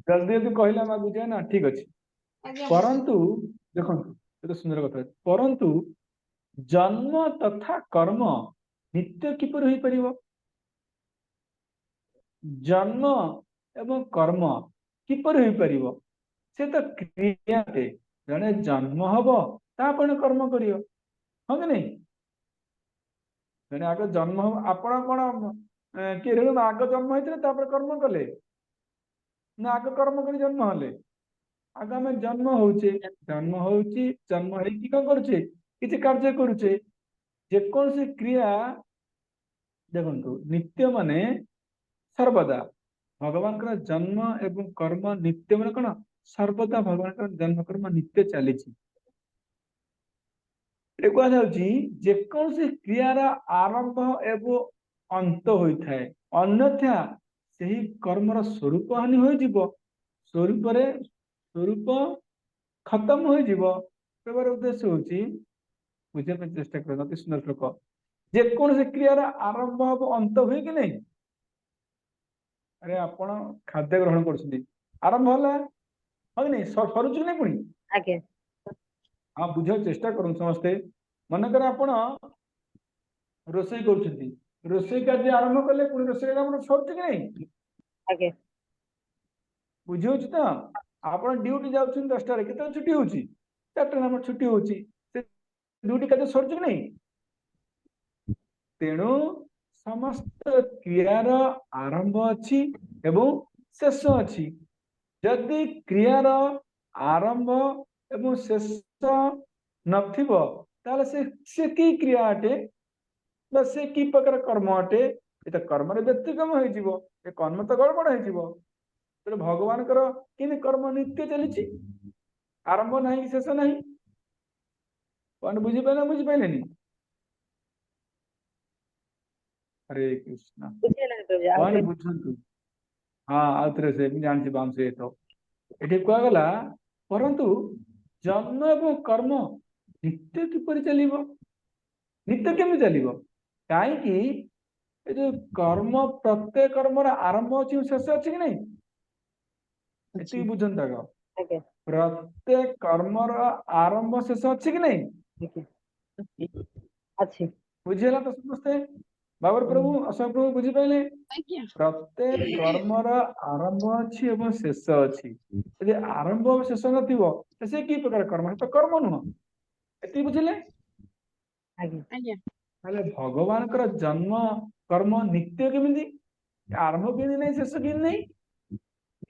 जल्दी कहला मैं बुझे ना ठीक अच्छे परंतु देखो ये सुंदर कथा परंतु जन्म तथा कर्म नित्य किपर हो पार जन्म एवं कर्म किपर हो पार से तो क्रिया जड़े जन्म हम तापण कर्म कर हाँ कि नहीं जड़े आग जन्म हम आपण कौन किए आग जन्म होते कर्म कले ना आग कर्म कर जन्म हेले आग आम जन्म होचे जन्म होची जन्म होती कौन करुचे किसी कार्य करुचे जेकोसी क्रिया देखो नित्य माने सर्वदा भगवान का जन्म एवं कर्म नित्य माने कौन सर्वदा भगवान का जन्म कर्म नित्य चली जेकोसी क्रियार आरंभ एवं अंत होता है अन्यथा से कर्मर स्वरूप हानि हो स्वरूप स्वरूप खत्म हो उद्देश्य हूँ बुझे चेष्टा कर अति सुंदर श्लोक जेकोसी क्रियार आरंभ हम अंत हुए कि नहीं अरे आपण खाद्य ग्रहण कर आरंभ है ହଁ କି ନାଇଁ ସରୁଛି କି ନାଇଁ ପୁଣି ଆଜ୍ଞା ହଁ ବୁଝିବାକୁ ଚେଷ୍ଟା କରନ୍ତୁ ସମସ୍ତେ। ମନେକର ଆପଣ ରୋଷେଇ କରୁଛନ୍ତି, ରୋଷେଇ କାର୍ଯ୍ୟ ଆରମ୍ଭ କଲେ ପୁଣି ରୋଷେଇ କାମ ସରୁଛି କି ନାଇଁ ଆଜ୍ଞା ବୁଝି ହଉଛି ତ? ଆପଣ ଡ୍ୟୁଟି ଯାଉଛନ୍ତି 10ଟାରେ, କେତେବେଳେ ଛୁଟି ହଉଛି? 4ଟାରେ ଆମର ଛୁଟି ହଉଛି। ସେ ଡ୍ୟୁଟି କାର୍ଯ୍ୟ ସରୁଛି କି ନାଇଁ? ତେଣୁ ସମସ୍ତ କ୍ରିୟାର ଆରମ୍ଭ ଅଛି ଏବଂ ଶେଷ ଅଛି। ଯଦି କ୍ରିୟାର ଆରମ୍ଭ ଏବଂ ଶେଷ ନଥିବ ତାହେଲେ ସେ କି କ୍ରିୟା ଅଟେ ବା ସେ କି ପ୍ରକାର କର୍ମ ଅଟେ? ଏ ତ କର୍ମରେ ବ୍ୟତିକ୍ରମ ହେଇଯିବ, ଏ କର୍ମ ତ ଗଡ଼ବଡ଼ ହେଇଯିବ। ତେଣୁ ଭଗବାନଙ୍କର କେମିତି କର୍ମ ନିତ୍ୟ ଚାଲିଛି, ଆରମ୍ଭ ନାହିଁ ଶେଷ ନାହିଁ। କଣ ବୁଝିପାରିଲେ ବୁଝିପାରିଲେନି? ହରେ କୃଷ୍ଣ ବୁଝିହେଲାନି ପ୍ରଭୁଜୀ ଆଉ କଣ ଥରେ ବୁଝନ୍ତୁ। ହଁ ଆଉ ଥରେ ସେ ମୁଁ ଜାଣିଛି ବାଉଁଶ ତ ଏଠି କୁହାଗଲା ପରନ୍ତୁ ଜନ୍ମ ଏବଂ କର୍ମ ନିତ୍ୟ କିପରି ଚାଲିବ? ନିତ୍ୟ କେମିତି ଚାଲିବ? କାହିଁକି ଏ ଯୋଉ କର୍ମ ପ୍ରତ୍ୟେକ କର୍ମର ଆରମ୍ଭ ଅଛି ଶେଷ ଅଛି କି ନାଇଁ? ଅଛି ଏତିକି ବୁଝନ୍ତୁ ଆଗ। ଆଜ୍ଞା ପ୍ରତ୍ୟେକ କର୍ମର ଆରମ୍ଭ ଶେଷ ଅଛି କି ନାଇଁ? ଆଜ୍ଞା ଅଛି ଅଛି ବୁଝିହେଲା ତ ସମସ୍ତେ? ବାबर ପ୍ରଭୁ ଅଶୋକ ପ୍ରଭୁ ବୁଝିପାରିଲେ? ଆଜ୍ଞା ପ୍ରତ୍ୟେକ କର୍ମର ଆରମ୍ଭ ଅଛି ଏବଂ ଶେଷ ଅଛି। ଯଦି ଆରମ୍ଭ ଓ ଶେଷ ନଥିବ ସେ କି ପ୍ରକାର କର୍ମ? ସେ ତ କର୍ମ ନୁହଁ। ଏତିକି ବୁଝିଲେ? ଆଜ୍ଞା ଆଜ୍ଞା ତାହେଲେ ଭଗବାନଙ୍କର ଜନ୍ମ କର୍ମ ନିତ୍ୟ କେମିତି? ଆରମ୍ଭ କେମିତି ନାହିଁ ଶେଷ କେମିତି ନାହିଁ?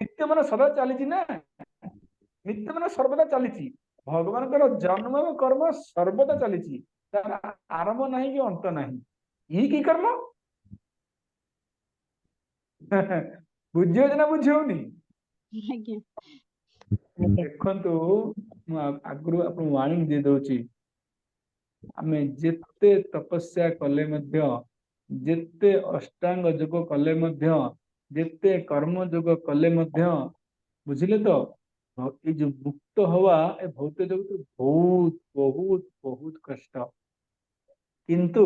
ନିତ୍ୟ ମାନେ ସଦା ଚାଲିଛି ନା, ନିତ୍ୟ ମାନେ ସର୍ବଦା ଚାଲିଛି। ଭଗବାନଙ୍କର ଜନ୍ମ ଏବଂ କର୍ମ ସର୍ବଦା ଚାଲିଛି, ତାର ଆରମ୍ଭ ନାହିଁ କି ଅନ୍ତ ନାହିଁ। ଇଏ କି କର୍ମ? ବୁଝି ହଉଛି ନା ବୁଝି ହଉନି? ଆଜ୍ଞା ଆଜ୍ଞା ଦେଖନ୍ତୁ ମୁଁ ଆଗରୁ ଆପଣଙ୍କୁ ୱାର୍ଣିଂ ଦେଇ ଦଉଛି। ଆମେ ଯେତେ ତପସ୍ୟା କଲେ ମଧ୍ୟ, ଯେତେ ଅଷ୍ଟାଙ୍ଗ ଯୋଗ କଲେ ମଧ୍ୟ, ଯେତେ କର୍ମ ଯୋଗ କଲେ ମଧ୍ୟ, ବୁଝିଲେ ତ? ଏଇ ଯୋଉ ମୁକ୍ତ ହବା ଏ ଭୌତ ଜଗତ ବହୁତ ବହୁତ ବହୁତ କଷ୍ଟ। କିନ୍ତୁ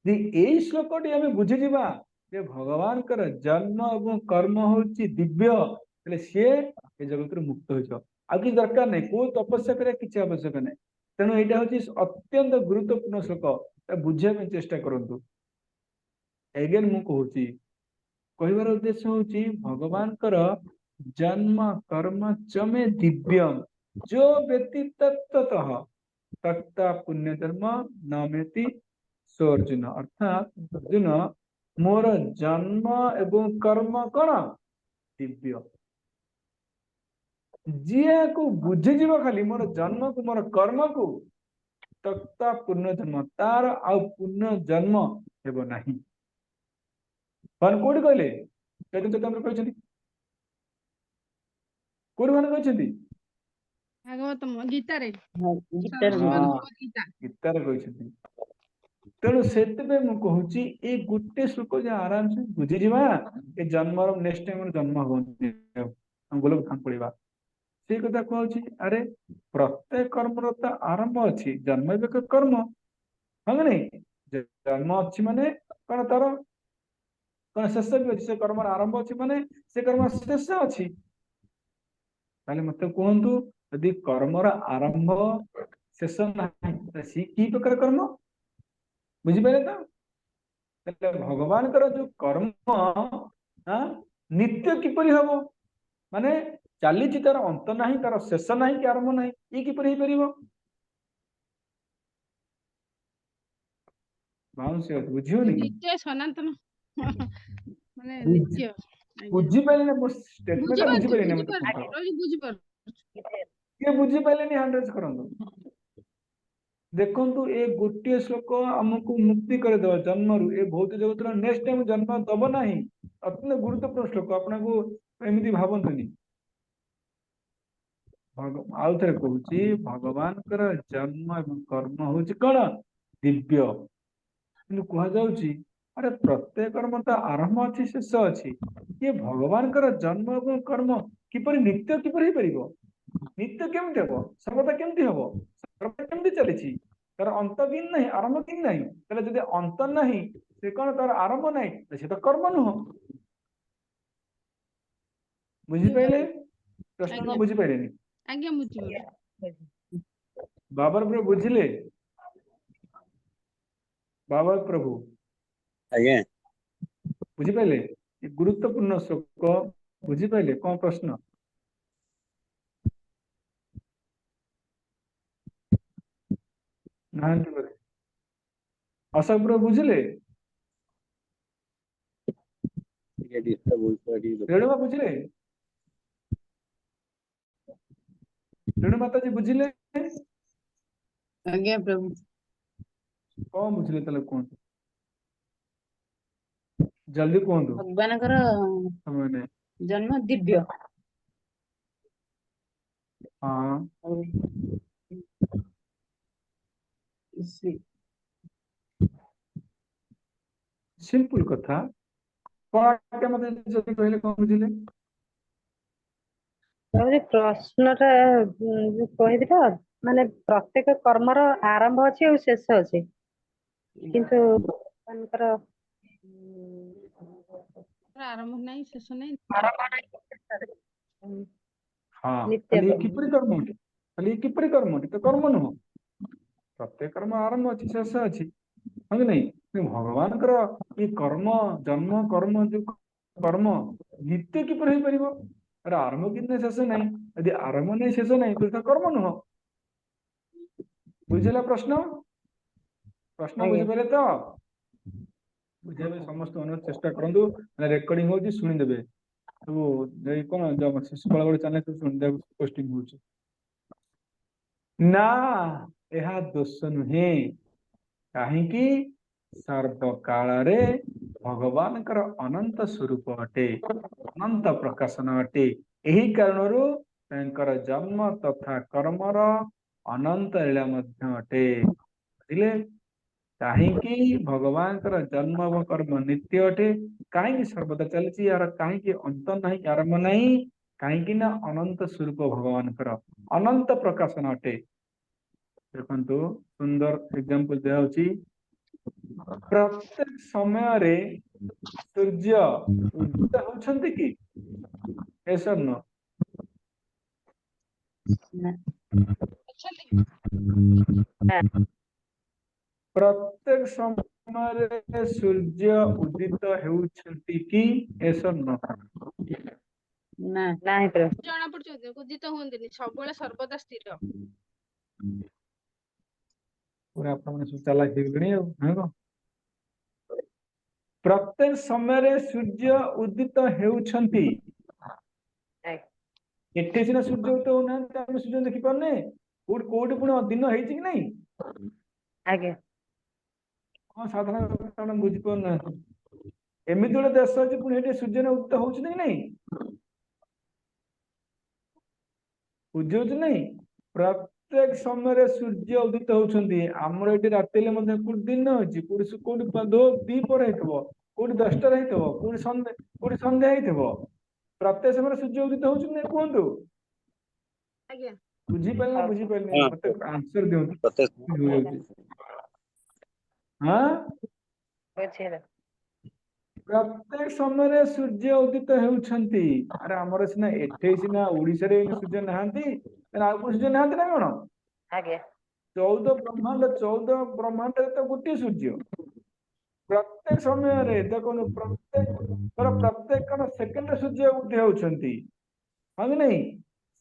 ଏଇ ଶ୍ଲୋକଟି ଆମେ ବୁଝିଯିବା ଯେ ଭଗବାନଙ୍କର ଜନ୍ମ ଏବଂ କର୍ମ ହଉଛି ଦିବ୍ୟ, ହେଲେ ସିଏ ଏ ଜଗତରୁ ମୁକ୍ତ ହେଇଯିବ। ଆଉ କିଛି ଦରକାର ନାହିଁ, କୋଉ ତପସ୍ୟା କରିବା କିଛି ଆବଶ୍ୟକ ନାହିଁ। ତେଣୁ ଏଇଟା ହଉଛି ଅତ୍ୟନ୍ତ ଗୁରୁତ୍ୱପୂର୍ଣ୍ଣ ଶ୍ଲୋକ, ବୁଝିବା ପାଇଁ ଚେଷ୍ଟା କରନ୍ତୁ। ଏଗେନ୍ ମୁଁ କହୁଛି, କହିବାର ଉଦ୍ଦେଶ୍ୟ ହଉଛି ଭଗବାନଙ୍କର ଜନ୍ମ କର୍ମ ଚମେ ଦିବ୍ୟମ୍ जो व्यक्ति तत्वतः तत्ता पुण्य धर्म नमेति सोर्जुन। अर्थात अर्जुन मोर जन्म एवं कर्म कौन दिव्य। जिया को बुझीजीव खाली मोर जन्म को मोर कर्म को तत्ता पुण्य जन्म तार आउ पुण्य जन्म हेब नाही। भगवान कोठी कहले? चैतन्य चैतन्य कहते कोठी भगवान कहते? ଭାଗବତମ ଗୀତାରେ ଗୀତାରେ ଭଗବତ ଗୀତା ଗୀତାରେ କହିଛନ୍ତି। ତେଣୁ ସେଥିପାଇଁ ମୁଁ କହୁଛି ଏଇ ଗୋଟେ ଶ୍ଲୋକ ଯେ ଆରାମସେ ବୁଝିଯିବା, ଏ ଜନ୍ମର ନେକ୍ସଟ ଟାଇମ ଜନ୍ମ ହବନି, ଗୋଲକ ଧାମ ପଡିବା। ସେଇ କଥା କୁହାଉଛି। ଆରେ ପ୍ରତ୍ୟେକ କର୍ମର ତ ଆରମ୍ଭ ଅଛି, ଜନ୍ମ ଏକ କର୍ମ, ହଁ କି ନାଇଁ? ଜନ୍ମ ଅଛି ମାନେ କଣ ତାର କଣ ଶେଷ ବି ଅଛି? ସେ କର୍ମର ଆରମ୍ଭ ଅଛି ମାନେ ସେ କର୍ମ ଶେଷ ଅଛି। ତାହେଲେ ମତେ କୁହନ୍ତୁ, ଯଦି କର୍ମର ଆରମ୍ଭ ଶେଷ ନାହିଁ ସିଏ କି ପ୍ରକାର କର୍ମ? ବୁଝିପାରିଲେ ତ? ତାହେଲେ ଭଗବାନଙ୍କର ଯୋଉ କର୍ମ ନିତ୍ୟ କିପରି ହବ? ମାନେ ଚାଲିଛି, ତାର ଅନ୍ତ ନାହିଁ, ତାର ଶେଷ ନାହିଁ କି ଆରମ୍ଭ ନାହିଁ, ଇଏ କିପରି ହେଇପାରିବ? ବୁଝିବନି କି? ନିତ୍ୟ ସନାତନ ମାନେ ନିତ୍ୟ। ଆଜ୍ଞା ବୁଝିପାରିଲେ ମୋ ଷ୍ଟେଟମେଣ୍ଟ ଟା ବୁଝିପାରୁଛି ବୁଝିପାରିଲେନି ମତେ ବୁଝିପାରୁଛି କୁହନ୍ତୁ। ପ୍ରଭୁ ବୁଝିପାରୁଛି। କିଏ ବୁଝିପାରିଲେନି ହ୍ୟାଣ୍ଡ ରେଜ କରନ୍ତୁ। ଦେଖନ୍ତୁ ଏ ଗୋଟିଏ ଶ୍ଲୋକ ଆମକୁ ମୁକ୍ତି କରିଦେବ ଜନ୍ମରୁ, ଏ ଭୌତ ଜଗତର ନେକ୍ସଟ ଟାଇମ ଜନ୍ମ ଦବ ନାହିଁ। ଅତ୍ୟନ୍ତ ଗୁରୁତ୍ୱପୂର୍ଣ୍ଣ ଶ୍ଲୋକ, ଆପଣଙ୍କୁ ଏମିତି ଭାବନ୍ତୁନି। ଆଉ ଥରେ କହୁଛି, ଭଗବାନଙ୍କର ଜନ୍ମ ଏବଂ କର୍ମ ହଉଛି କଣ ଦିବ୍ୟ। କିନ୍ତୁ କୁହାଯାଉଛି ଆରେ ପ୍ରତ୍ୟେକ କର୍ମ ତ ଆରମ୍ଭ ଅଛି ଶେଷ ଅଛି, ଇଏ ଭଗବାନଙ୍କର ଜନ୍ମ ଏବଂ କର୍ମ କିପରି ନିତ୍ୟ କିପରି ହେଇପାରିବ? ନିତ୍ୟ କେମିତି ହବ? ସର୍ବଦା କେମିତି ହବ? ସର୍ବଦା କେମିତି ଚାଲିଛି? ତାର ଅନ୍ତ କେମିତି ନାହିଁ, ଆରମ୍ଭ କେମିତି ନାହିଁ? ତାହେଲେ ଯଦି ଅନ୍ତ ନାହିଁ, ସେ କଣ ତାର ଆରମ୍ଭ ନାହିଁ, ସେ ତ କର୍ମ ନୁହଁ। ବୁଝିପାରିଲେ? प्रश्न आज्ञा। को बुझी पाइलेनी आज्ञा बुझिगली बाबर प्रभु बुझिले बाबर प्रभु ଆଜ୍ଞା बुझी पाइले गुरुत्वपूर्ण श्लोक बुझी पाइले कौन प्रश्न नाहांती बोले अशोक प्रभु बुझिले ଟିକେ disturb ହଉଛି ଟିକେ रेणुमा बुझिले रेणु माता जी बुझिले आज्ञा प्रभु कौन बुझिले तले कौन जल्दी कौन दो भगवानଙ୍କର समय नहीं जन्म दिव्य हाँ ଆଉ ସେ- सिंपल कथा कौन आके मते जल्दी कहले कौन बुझिले ତାପରେ ପ୍ରଶ୍ନଟା ଯୋଉ କହିବି ତ ମାନେ ପ୍ରତ୍ୟେକ କର୍ମର ଆରମ୍ଭ ଅଛି ଆଉ ଶେଷ ଅଛି କିନ୍ତୁ ଭଗବାନଙ୍କର ଆରମ୍ଭ ନାହିଁ ଶେଷ ନାହିଁ हाँ ନିତ୍ୟ खाली କର୍ମ किपरि कर्म होती खाली किपरि कर्म होती तो कर्म नुह प्रत्येक कर्म आरंभ अच्छी शेष अच्छी हाँ कि नहीं भगवान ये कर्म जन्म कर्म जो कर्म नित्य किपरि हो परिबो अरे आरंभ कितने शेष नहीं यदि आरंभ नहीं शेष नहीं तो कर्म नुह बुझिला प्रश्न प्रश्न ଆଜ୍ଞା बुझी पारे तो बुझे समस्त अनुरोध चेष्टा करंतु रेकर्डिंग होची सुनि देबे ସବୁ ଏଇ କଣ ଶିଶୁପାଳ ଗୋଟେ ଚ୍ୟାନେଲ ଶୁଣିବାକୁ ପୋଷ୍ଟିଂ ହଉଛି ନା ଏହା ଦୋଷ ନୁହେଁ କାହିଁକି ସର୍ବକାଳରେ ଭଗବାନଙ୍କର ଅନନ୍ତ ସ୍ୱରୂପ ଅଟେ ଅନନ୍ତ ପ୍ରକାଶନ ଅଟେ ଏହି କାରଣରୁ ତାଙ୍କର ଜନ୍ମ ତଥା କର୍ମର ଅନନ୍ତ ଲୀଳା ମଧ୍ୟ ଅଟେ ବୁଝିଲେ କାହିଁକି ଭଗବାନଙ୍କର ଜନ୍ମ ଏବଂ କର୍ମ ନିତ୍ୟ ଅଟେ କାହିଁକି ସର୍ବଦା ଚାଲିଛି यार କାହିଁକି ଅନ୍ତ ନାହିଁ ଆରମ୍ଭ ନାହିଁ କାହିଁକି ନା ଅନନ୍ତ ସ୍ୱରୂପ ଭଗବାନଙ୍କର ଅନନ୍ତ ପ୍ରକାଶନ ଅଟେ ଦେଖନ୍ତୁ ସୁନ୍ଦର ଏକ୍ସାମ୍ପଲ ଦିଆହଉଛି ପ୍ରତ୍ୟେକ ସମୟରେ ସୂର୍ଯ୍ୟ ଉଦିତ ହେଉଛନ୍ତି କି ଏସର ନ ଅଛନ୍ତି ପ୍ରତ୍ୟେକ ସମୟରେ ସୂର୍ଯ୍ୟ ଉଦିତ ହେଉଛନ୍ତି କି ଏସର ନ ନା ନାହିଁ ପ୍ରଭୁ ଜଣା ପଡୁଛନ୍ତି କୁଦିତ ହୁଅନ୍ତିନି ସବୁବେଳେ ସର୍ବଦା ସ୍ଥିର ପୁରା ଆପଣମାନେ ସବୁ ଚାଲାକ ହେଇଗଲେଣି ଆଉ ହଁ କଣ ପ୍ରତ୍ୟେକ ସମୟରେ ସୂର୍ଯ୍ୟ ଉଦିତ ହେଉଛନ୍ତି ଆଜ୍ଞା ଏଠି ସିନା ସୂର୍ଯ୍ୟ ଉଦିତ ହଉନାହାନ୍ତି ଆମେ ସୂର୍ଯ୍ୟ ଦେଖିପାରୁନେ କୋଉଠି କୋଉଠି ପୁଣି ଦିନ ହେଇଛି କି ନାଇଁ ଆଜ୍ଞା ହଁ ସାଧାରଣ ଆପଣ ବୁଝିପାରୁନାହାନ୍ତି ଏମିତି ଗୋଟେ ଦେଶ ଅଛି ପୁଣି ଏଠି ସୂର୍ଯ୍ୟ ଉଦିତ ହଉଛନ୍ତି କି ନାଇଁ ବୁଝିହଉଛି ନାଇଁ ପ୍ରତ୍ୟେକ ସମୟରେ ସୂର୍ଯ୍ୟ ଉଦିତ ହଉଛନ୍ତି ଆମର ଏଠି ରାତି ହେଲେ ମଧ୍ୟ କୋଉଠି ଦିନ ଅଛି କୋଉଠି ଦ୍ୱିପହର ହେଇଥିବ କୋଉଠି 10ଟାରେ ହେଇଥିବ କୋଉଠି ସନ୍ଧ୍ୟା ହେଇଥିବ ପ୍ରତ୍ୟେକ ସମୟରେ ସୂର୍ଯ୍ୟ ଉଦିତ ହଉଛନ୍ତି ନା କୁହନ୍ତୁ ଆଜ୍ଞା ବୁଝିପାରିଲେ ନା ବୁଝିପାରିଲେ ହଁ ମତେ ଆନ୍ସର ଦିଅନ୍ତୁ ପ୍ରତ୍ୟେକ ହେଇଯାଉଛି ହଁ ବୁଝିହେଲା ପ୍ରତ୍ୟେକ ସମୟରେ ସୂର୍ଯ୍ୟ ଉଦିତ ହେଉଛନ୍ତି ଆରେ ଆମର ସିନା ଏଠି ସିନା ଓଡିଶାରେ ସୂର୍ଯ୍ୟ ନାହାନ୍ତି ଆଉ କୋଉ ସୂର୍ଯ୍ୟ ନାହାନ୍ତି ନା କଣ ଆଜ୍ଞା 14 ବ୍ରହ୍ମାଣ୍ଡରେ ତ ଗୋଟିଏ ସୂର୍ଯ୍ୟ ପ୍ରତ୍ୟେକ ସମୟରେ ଦେଖନ୍ତୁ ପ୍ରତ୍ୟେକ ସେକେଣ୍ଡ ସୂର୍ଯ୍ୟ ଉଦୟ ହେଉଛନ୍ତି ହଁ କି ନାଇଁ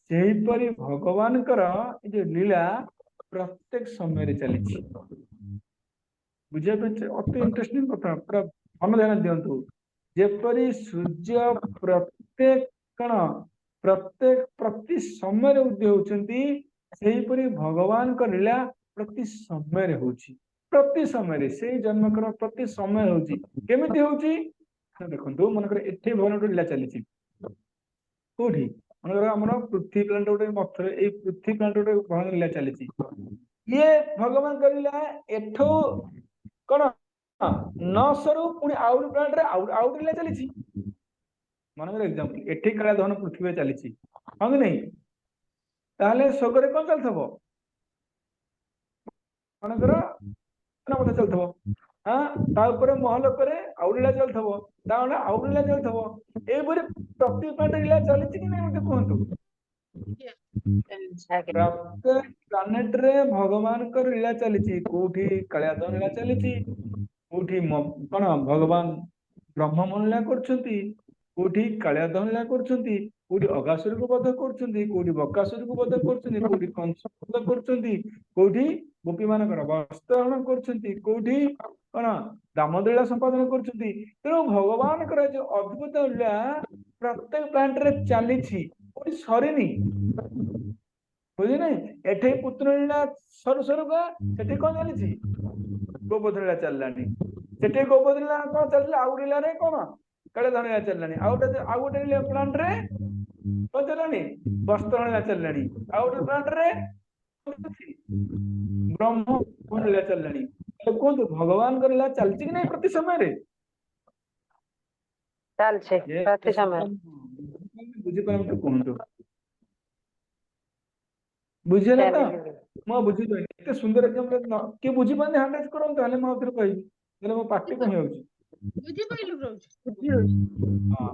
ସେହିପରି ଭଗବାନଙ୍କର ଏ ଯୋଉ ଲୀଳା ପ୍ରତ୍ୟେକ ସମୟରେ ଚାଲିଛି ବୁଝିବା ପାଇଁ ଅତି ଇଣ୍ଟରେଷ୍ଟିଂ କଥା ପୁରା ମନ ଧ୍ୟାନ ଦିଅନ୍ତୁ ଯେପରି ସୂର୍ଯ୍ୟ ପ୍ରତ୍ୟେକ କଣ ପ୍ରତି ସମୟରେ ଉଦୟ ହେଉଛନ୍ତି ସେହିପରି ଭଗବାନଙ୍କ ଲୀଳା ପ୍ରତି ସମୟରେ ହଉଛି ପ୍ରତି ସମୟରେ ସେଇ ଜନ୍ମକର ପ୍ରତି ସମୟ ହଉଛି କେମିତି ହଉଛି ଦେଖନ୍ତୁ ମନେକର ଏଠି ଭଗବାନ ଗୋଟେ ଲୀଳା ଚାଲିଛି କୋଉଠି ମନେକର ଆମର ପୃଥ୍ୱୀ ପ୍ଲାନେଟ ଗୋଟେ ମଥରେ ଏଇ ପୃଥ୍ୱୀ ପ୍ଲାନେଟ ଗୋଟେ ଭଗବାନ ଲୀଳା ଚାଲିଛି ଇଏ ଭଗବାନଙ୍କ ଲୀଳା ଏଠୁ କଣ ନଅଶହରୁ ପୁଣି ଆଉ ଗୋଟେ ପ୍ଲାନେଟରେ ଆଉ ଗୋଟେ ଲୀଳା ଚାଲିଛି ମନେକର ଏକ୍ସାମ୍ପଲ ଏଠି କାଳିଆ ଦହନ ପୃଥିବୀରେ ଚାଲିଛି ହଁ କି ନାଇଁ ତାହେଲେ ସ୍ୱର୍ଗରେ କଣ ଚାଲିଥିବ ମନେକର ମଧ୍ୟ ଚାଲିଥିବ ହଁ ତା ଉପରେ ମହାଲୋକରେ ଆଉ ଲୀଳା ଚାଲିଥିବ ତା ଆଉ ଲୀଳା ଚାଲିଥିବ ଏଇପରି ପ୍ରତି ପ୍ଲାନେଟ ଲୀଳା ଚାଲିଛି କି ନାଇଁ ମତେ କୁହନ୍ତୁ ଆଜ୍ଞା प्रत्येक प्लानेट रे भगवान कर लीला चली कोठी कालियादन लीला चली कोठी कौन भगवान ब्रह्म लीला करछंती कोठी कालियादन लीला करछंती कोठी अगासुर को वध करछंती कोठी बकासुर को वध करछंती कोठी कंस को वध करछंती कोठी गोपी मानकर वस्त्रहरण करछंती कोठी कौन दामोदर लीला संपादन करछंती तेणु भगवान कर जो अद्भुत लीला प्रत्येक प्लानेट रे चली कोठी सरीनी बुझी नहीं एठे पुत्र लीला सरू सरू का सेठी कौन चली गोपध लीला चललानी सेठी गोपध लीला कौन चलला आउ लीला रे कौन काले धन लीला चललानी आउ गोटे लीला प्लान रे कौन चललानी वस्त्र लीला चललानी आउ गोटे प्लान रे ब्रह्म कौन लीला चललानी कौन भगवान कर लीला चलची कि नहीं प्रति समय रे ଚାଲିଛି ପ୍ରତି ସମୟ बुझी पारे मते कहंतु बुझिला तो म बुझी तो एते सुंदर एकदम के बुझी पाने हंड्रेड करो ताले म आउथरे कहि ताले म पार्टी कहि होउची बुझी पाइलु प्रभु हां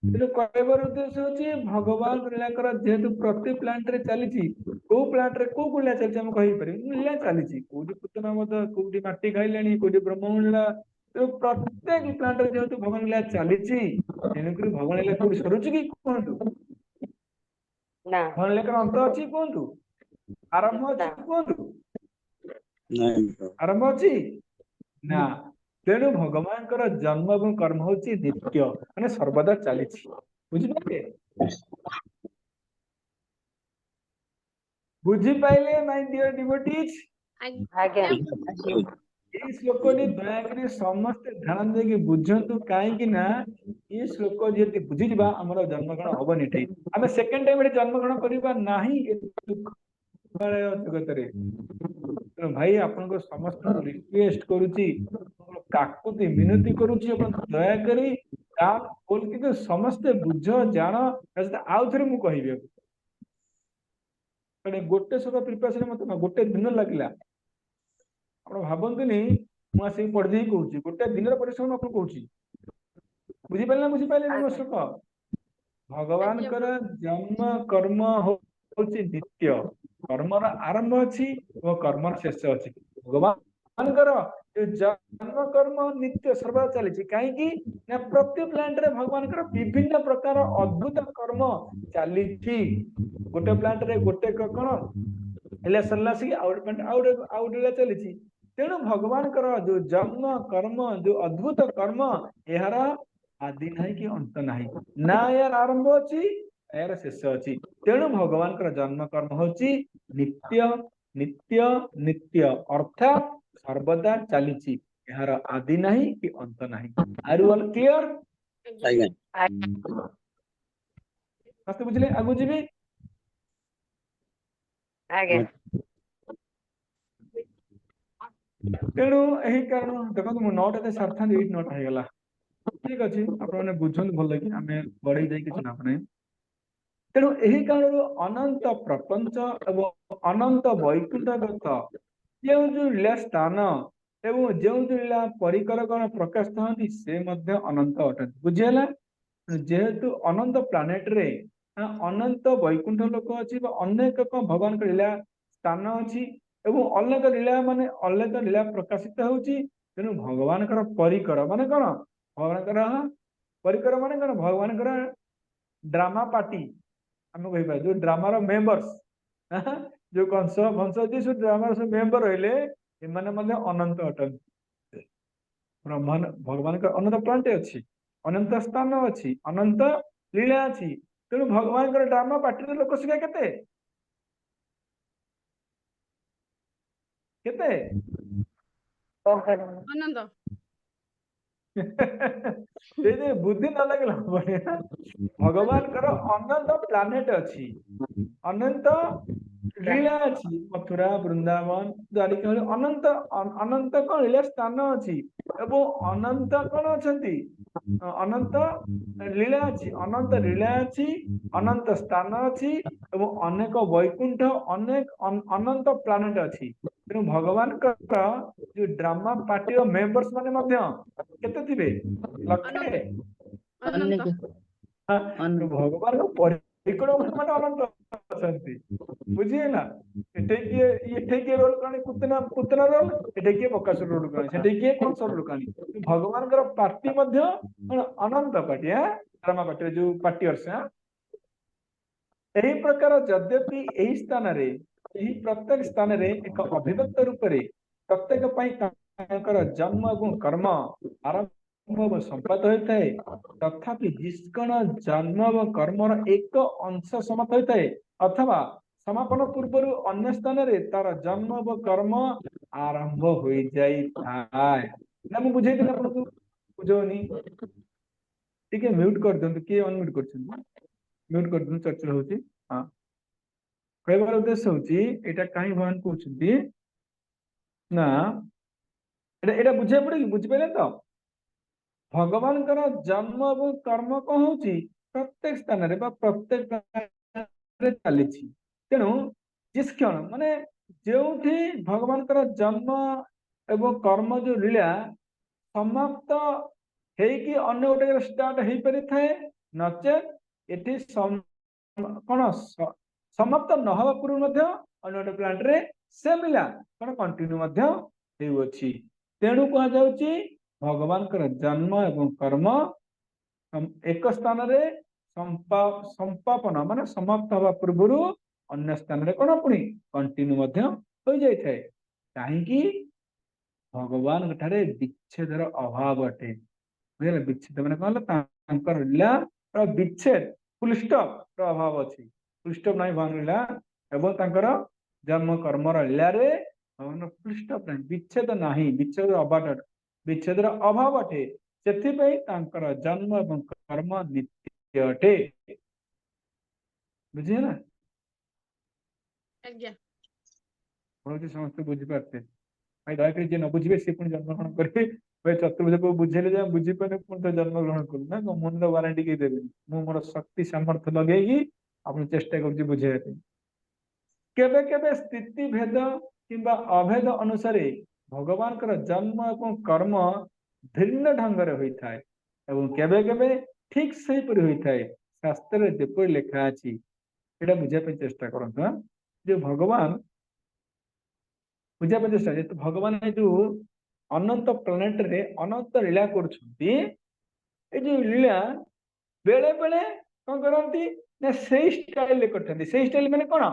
एलो कहबर उद्देश्य होची भगवान लीलाकर जेहेतु प्रति प्लांट रे चलीची को प्लांट रे को लीला चलची हम कहि पारे लीला चलीची कोडी पुतना मत कोडी माटी खाइलेनी कोडी ब्रह्म लीला तो प्रत्येक प्लांट रे जेहेतु भगवान लीला चलीची तेनुकरी भगवान लीला कोडी सरुची कि कोहंतु ନା भगवान लीला अंत अछि कोहंतु आरंभ अछि कोहंतु नहीं प्रभु आरंभ अछि ना तेणु भगवान कर जन्म एवं कर्म होची नित्य माने सर्वदा चलीची बुझिपारे बुझी पाइले माय डियर डिवोटीज ଆଜ୍ଞା এই ଶ୍ଲୋକଟି ଦୟାକରି ସମସ୍ତେ ଧ୍ୟାନ ଦେଇକି ବୁଝନ୍ତୁ କାହିଁକି ନା ଏ ଶ୍ଲୋକ ଯଦି ବୁଝିଯିବା ଆମର ଜନ୍ମଗ୍ରହଣ ହବନି ଏଠି ଆମେ ସେକେଣ୍ଡ ଟାଇମ ଏଠି ଜନ୍ମଗ୍ରହଣ କରିବା ନାହିଁ ଏ ଦୁଃଖମୟ ଜଗତରେ ତେଣୁ ଭାଇ ଆପଣଙ୍କୁ ସମସ୍ତଙ୍କୁ ରିକ୍ୱେଷ୍ଟ କରୁଛି କାକୁତି ମିନତି କରୁଛି ଆପଣ ଦୟାକରି କିନ୍ତୁ ସମସ୍ତେ ବୁଝ ଜାଣ ଆଉ ଥରେ ମୁଁ କହିବି ଗୋଟେ ଶ୍ଲୋକ ପ୍ରିପାରେସନ ମତେ ଗୋଟେ ଦିନ ଲାଗିଲା ଆପଣ ଭାବନ୍ତୁନି ମୁଁ ଆସିକି ପଢିଦେଇ କହୁଛି ଗୋଟେ ଦିନର ପରିଶ୍ରମ ଆପଣ କହୁଛି ବୁଝିପାରିଲେ ନା ବୁଝିପାରିଲେ ମୋ ଶ୍ଲୋକ ଭଗବାନଙ୍କର ଜନ୍ମ କର୍ମ ହଉଛି ନିତ୍ୟ କର୍ମର ଆରମ୍ଭ ଅଛି ଓ କର୍ମର ଶେଷ ଅଛି ଭଗବାନଙ୍କର ଜନ୍ମ କର୍ମ ନିତ୍ୟ ସର୍ବଦା ଚାଲିଛି କାହିଁକି ନା ପ୍ରତି ପ୍ଲାଣ୍ଟ ରେ ଭଗବାନଙ୍କର ବିଭିନ୍ନ ପ୍ରକାର ଅଦ୍ଭୁତ କର୍ମ ଚାଲିଛି ଗୋଟେ ପ୍ଲାଣ୍ଟ ରେ ଗୋଟେ କଣ ହେଲେ ସରିଲା ଆସିକି ଆଉ ଗୋଟେ ଚାଲିଛି ତେଣୁ ଭଗବାନଙ୍କର ଯୋଉ ଜନ୍ମ କର୍ମ ଯୋଉ ଅଦ୍ଭୁତ କର୍ମ ଏହାର ଆଦି ନାହିଁ କି ଅନ୍ତ ନାହିଁ ନା ଏହାର ଆରମ୍ଭ ଅଛି ଏହାର ଶେଷ ଅଛି ତେଣୁ ଭଗବାନଙ୍କର ଜନ୍ମ କର୍ମ ହଉଛି ନିତ୍ୟ ନିତ୍ୟ ନିତ୍ୟ ଅର୍ଥାତ୍ ସର୍ବଦା ଚାଲିଛି ଏହାର ଆଦି ନାହିଁ କି ଅନ୍ତ ନାହିଁ ଆର୍ ୟୁ ଅଲ୍ କ୍ଲିୟର ଆଜ୍ଞା ସମସ୍ତେ ବୁଝିଲେ ଆଗକୁ ଯିବି ଆଜ୍ଞା ତେଣୁ ଏହି କାରଣ ଦେଖନ୍ତୁ ମୁଁ ନଅଟା ସାରିଥାନ୍ତି ଏଇଠି ନଅଟା ହେଇଗଲା ଠିକ ଅଛି ଆପଣମାନେ ବୁଝନ୍ତୁ ଭଲ କି ଆମେ ବଢେଇ ଯାଇ କିଛି ଲାଭ ନାହିଁ ତେଣୁ ଏହି କାରଣରୁ ଅନନ୍ତ ପ୍ରପଞ୍ଚ ଏବଂ ଅନନ୍ତ ବୈକୁଣ୍ଠଗତ ଯେଉଁ ଯୋଉ ଲୀଳା ସ୍ଥାନ ଏବଂ ଯେଉଁ ଯୋଉ ଲୀଳା ପରିକର କଣ ପ୍ରକାଶ ଥାନ୍ତି ସେ ମଧ୍ୟ ଅନନ୍ତ ଅଟନ୍ତି ବୁଝିହେଲା ଯେହେତୁ ଅନନ୍ତ ପ୍ଲାନେଟ ରେ ଅନନ୍ତ ବୈକୁଣ୍ଠ ଲୋକ ଅଛି ବା ଅନେକ କଣ ଭଗବାନଙ୍କ ଲୀଳା ସ୍ଥାନ ଅଛି ଏବଂ ଅନେକ ଲୀଳା ମାନେ ଅନେକ ଲୀଳା ପ୍ରକାଶିତ ହଉଛି ତେଣୁ ଭଗବାନଙ୍କର ପରିକର ମାନେ କଣ ଭଗବାନଙ୍କର ପରିକର ମାନେ କଣ ଭଗବାନଙ୍କର ଡ୍ରାମା ପାର୍ଟି ଆମେ କହିପାରିବା ଯୋଉ ଡ୍ରାମାର ମେମ୍ବର୍ସ ଯୋଉ କଂସ ଭଂସ ଯିଏ ସବୁ ଡ୍ରାମାର ସବୁ ମେମ୍ବର ରହିଲେ ଏମାନେ ମଧ୍ୟ ଅନନ୍ତ ଅଟନ୍ତି ଭଗବାନଙ୍କର ଅନନ୍ତ ପ୍ଲାଣ୍ଟ ଅଛି ଅନନ୍ତ ସ୍ଥାନ ଅଛି ଅନନ୍ତ ଲୀଳା ଅଛି ତେଣୁ ଭଗବାନଙ୍କର ଡ୍ରାମା ପାର୍ଟିର ଲୋକ ସଂଖ୍ୟା କେତେ କେତେ କଣ କରିବୁ ଅନନ୍ତ ବୁଦ୍ଧି ନ ଲାଗିଲା ହବନି ଭଗବାନଙ୍କର ଅନନ୍ତ ପ୍ଲାନେଟ ଅଛି ଅନନ୍ତ ଲୀଳା ଅଛି ମଥୁରା ବୃନ୍ଦାବନ ଦ୍ୱାରିକା ଭଳି ଅନନ୍ତ ଅନନ୍ତ କଣ ଲୀଳା ସ୍ଥାନ ଅଛି ଏବଂ ଅନନ୍ତ କଣ ଅଛନ୍ତି ଅନନ୍ତ ଲୀଳା ଅଛି ଅନନ୍ତ ଲୀଳା ଅଛି ଅନନ୍ତ ସ୍ଥାନ ଅଛି ଏବଂ ଅନେକ ବୈକୁଣ୍ଠ ଅନେକ ଅନନ୍ତ ପ୍ଲାନେଟ ଅଛି ତେଣୁ ଭଗବାନଙ୍କର ଯୋଉ ଡ୍ରାମା ପାର୍ଟିର ମେମ୍ବର୍ସ ମାନେ ମଧ୍ୟ କେତେ ଥିବେ ଲକ୍ଷେ ଅନନ୍ତ ଭଗବାନଙ୍କ ବିକଳ ମାନେ ଅନନ୍ତ ଅଛନ୍ତି, ବୁଝିହେଲା। ଏଠି କିଏ ରୋଲ କଲାଣି ପୁତନା ରୋଲ, ଏଠି କିଏ ବକାସୁର ରୋଲ କଲାଣି, ସେଠି କିଏ କଂସ ରୋଲ କଲାଣି। ଭଗବାନଙ୍କର ପାର୍ଟି ମଧ୍ୟ କଣ ଅନନ୍ତ ପାର୍ଟି, ରାମା ପାର୍ଟିରେ ଯୋଉ ପାର୍ଟି ଅଛି। ଏହି ପ୍ରକାର ଯଦ୍ୟପି ଏହି ସ୍ଥାନରେ, ଏହି ପ୍ରତ୍ୟେକ ସ୍ଥାନରେ ଏକ ଅଭିବ୍ୟକ୍ତ ରୂପରେ ପ୍ରତ୍ୟେକ ପାଇଁ ତାଙ୍କର ଜନ୍ମ ଏବଂ କର୍ମ ଆରମ୍ଭ ଏବଂ ସମ୍ପାଦ ହୋଇଥାଏ, ତଥାପି ଯିସ୍କଣ ଜନ୍ମ ଏବଂ କର୍ମର ଏକ ଅଂଶ ସମାପ୍ତ ହୋଇଥାଏ, ଅଥବା ସମାପନ ପୂର୍ବରୁ ଅନ୍ୟ ସ୍ଥାନରେ ତାର ଜନ୍ମ ଏବଂ କର୍ମ ଆରମ୍ଭ ହୋଇଯାଇଥାଏ। ନା ମୁଁ ବୁଝେଇଦେଲି ଆପଣଙ୍କୁ, ବୁଝଉନି? ଟିକେ ମ୍ୟୁଟ କରିଦିଅନ୍ତୁ, କିଏ ଅନମ୍ୟୁଟ କରିଛନ୍ତି? ମ୍ୟୁଟ କରିଦିଅନ୍ତୁ, ଚର୍ଚ୍ଚା ହଉଛି। ହଁ, କହିବାର ଉଦ୍ଦେଶ୍ୟ ହଉଛି ଏଇଟା କାହିଁ ଭଗବାନ କହୁଛନ୍ତି ନା, ଏଇଟା ବୁଝିବାକୁ ପଡେ କି, ବୁଝିପାରିଲେ ତ? ଭଗବାନଙ୍କର ଜନ୍ମ ଏବଂ କର୍ମ କଣ ହଉଛି ପ୍ରତ୍ୟେକ ସ୍ଥାନରେ ବା ପ୍ରତ୍ୟେକ ଚାଲିଛି। ତେଣୁ ଯିସ୍କ୍ଷଣ ମାନେ ଯେଉଁଠି ଭଗବାନଙ୍କର ଜନ୍ମ ଏବଂ କର୍ମ ଯୋଉ ଲୀଳା ସମାପ୍ତ ହେଇକି ଅନ୍ୟ ଗୋଟେ ଷ୍ଟାର୍ଟ ହେଇପାରିଥାଏ, ନଚେତ ଏଠି କଣ ସମାପ୍ତ ନହେବା ପୂର୍ବରୁ ମଧ୍ୟ ଅନ୍ୟ ଗୋଟେ ପ୍ଲାଣ୍ଟରେ ସେ ଲୀଳା କଣ କଣ୍ଟିନ୍ୟୁ ମଧ୍ୟ ହେଉଅଛି। ତେଣୁ କୁହାଯାଉଛି ଭଗବାନଙ୍କର ଜନ୍ମ ଏବଂ କର୍ମ ଏକ ସ୍ଥାନରେ ସମ୍ପାପନ ମାନେ ସମାପ୍ତ ହେବା ପୂର୍ବରୁ ଅନ୍ୟ ସ୍ଥାନରେ କଣ ପୁଣି କଣ୍ଟିନ୍ୟୁ ମଧ୍ୟ ହୋଇଯାଇଥାଏ। କାହିଁକି? ଭଗବାନଙ୍କ ଠାରେ ବିଚ୍ଛେଦର ଅଭାବ ଅଟେ। ବୁଝିଲେ? ବିଚ୍ଛେଦ ମାନେ କଣ ହେଲା, ତାଙ୍କର ଲୀଳା ବିଚ୍ଛେଦ ଫୁଲ ଷ୍ଟପ୍ ର ଅଭାବ ଅଛି, ଫୁଲ ଷ୍ଟପ୍ ନାହିଁ ଭଗବାନ ଲୀଳା ଏବଂ ତାଙ୍କର ଜନ୍ମ କର୍ମର ଲୀଳାରେ ଫୁଲ ଷ୍ଟପ୍ ନାହିଁ, ବିଚ୍ଛେଦ ନାହିଁ, ବିଚ୍ଛେଦର ଅଭାବ ଅଟେ। ସେଥିପାଇଁ ତାଙ୍କର ଜନ୍ମ ଏବଂ କର୍ମ ନିତ୍ୟ ଅଟେ। ବୁଝିହେଲା? ଆଜ୍ଞା। ସମସ୍ତେ ବୁଝିପାରୁଛେ? ଭାଇ ଦୟାକରି ଯିଏ ନ ବୁଝିବେ ସେ ପୁଣି ଜନ୍ମଗ୍ରହଣ କରିବେ। ଭାଇ ଚତୁର୍ଭୁଜକୁ ବୁଝେଇଲେ ଯେ ବୁଝିପାରିଲେ ପୁଣି ତ ଜନ୍ମଗ୍ରହଣ କରୁ ନା, ମୁଁ ତ ୱାରେଣ୍ଟି କେହି ଦେବିନି। ମୁଁ ମୋର ଶକ୍ତି ସାମର୍ଥ୍ୟ ଲଗେଇକି ଆପଣ ଚେଷ୍ଟା କରୁଛି ବୁଝେଇବା ପାଇଁ। କେବେ କେବେ ସ୍ଥିତି ଭେଦ କିମ୍ବା ଅଭେଦ ଅନୁସାରେ ଭଗବାନଙ୍କର ଜନ୍ମ ଏବଂ କର୍ମ ଭିନ୍ନ ଢଙ୍ଗରେ ହୋଇଥାଏ ଏବଂ କେବେ କେବେ ଠିକ ସେହିପରି ହୋଇଥାଏ ଶାସ୍ତ୍ରରେ ଯେପରି ଲେଖା ଅଛି। ଏଇଟା ବୁଝିବା ପାଇଁ ଚେଷ୍ଟା କରନ୍ତୁ। ଯେ ଭଗବାନ ବୁଝିବା ପାଇଁ ଚେଷ୍ଟା, ଯେହେତୁ ଭଗବାନ ଏ ଯୋଉ ଅନନ୍ତ ପ୍ଲାନେଟରେ ଅନନ୍ତ ଲୀଳା କରୁଛନ୍ତି, ଏ ଯୋଉ ଲୀଳା ବେଳେ ବେଳେ କଣ କରନ୍ତି ନା ସେଇ ଷ୍ଟାଇଲରେ କରିଥାନ୍ତି। ସେଇ ଷ୍ଟାଇଲ ମାନେ କଣ?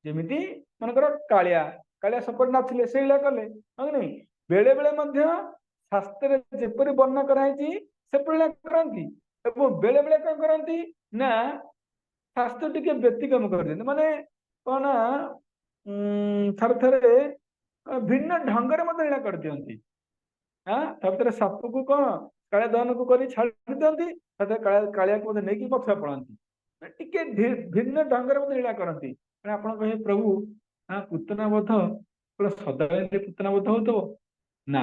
ଯେମିତି ମନେକର କାଳିଆ ସପୋର୍ଟ ନଥିଲେ ସେଇ ଲୀଳା କଲେ, ହଁ କି ନାଇଁ? ବେଳେ ବେଳେ ମଧ୍ୟ ଶାସ୍ତ୍ରରେ ଯେପରି ବର୍ଣ୍ଣନା କରାହେଇଛି ସେପରି ଲୀଳା କରନ୍ତି ଏବଂ ବେଳେ ବେଳେ କଣ କରନ୍ତି ନା ଶାସ୍ତ୍ର ଟିକେ ବ୍ୟତିକ୍ରମ କରିଦିଅନ୍ତି। ମାନେ କଣ ନା ଥରେ ଥରେ ଭିନ୍ନ ଢଙ୍ଗରେ ମଧ୍ୟ ଲୀଳା କରିଦିଅନ୍ତି। ଥରେ ଥରେ ସାପକୁ କଣ କାଳିଆ ଦହନକୁ କରି ଛାଡି ଦିଅନ୍ତି, ଥରେ କାଳିଆକୁ ମଧ୍ୟ ନେଇକି ପଛୁଆ ପଳାନ୍ତି। ଟିକେ ଭିନ୍ନ ଢଙ୍ଗରେ ମଧ୍ୟ ଲୀଳା କରନ୍ତି। ଆପଣ କହିବେ ପ୍ରଭୁ ପୁତନା ବୋଧ ସଦାବେଳେ ପୁତନା ବୋଧ ହଉଥିବ ନା,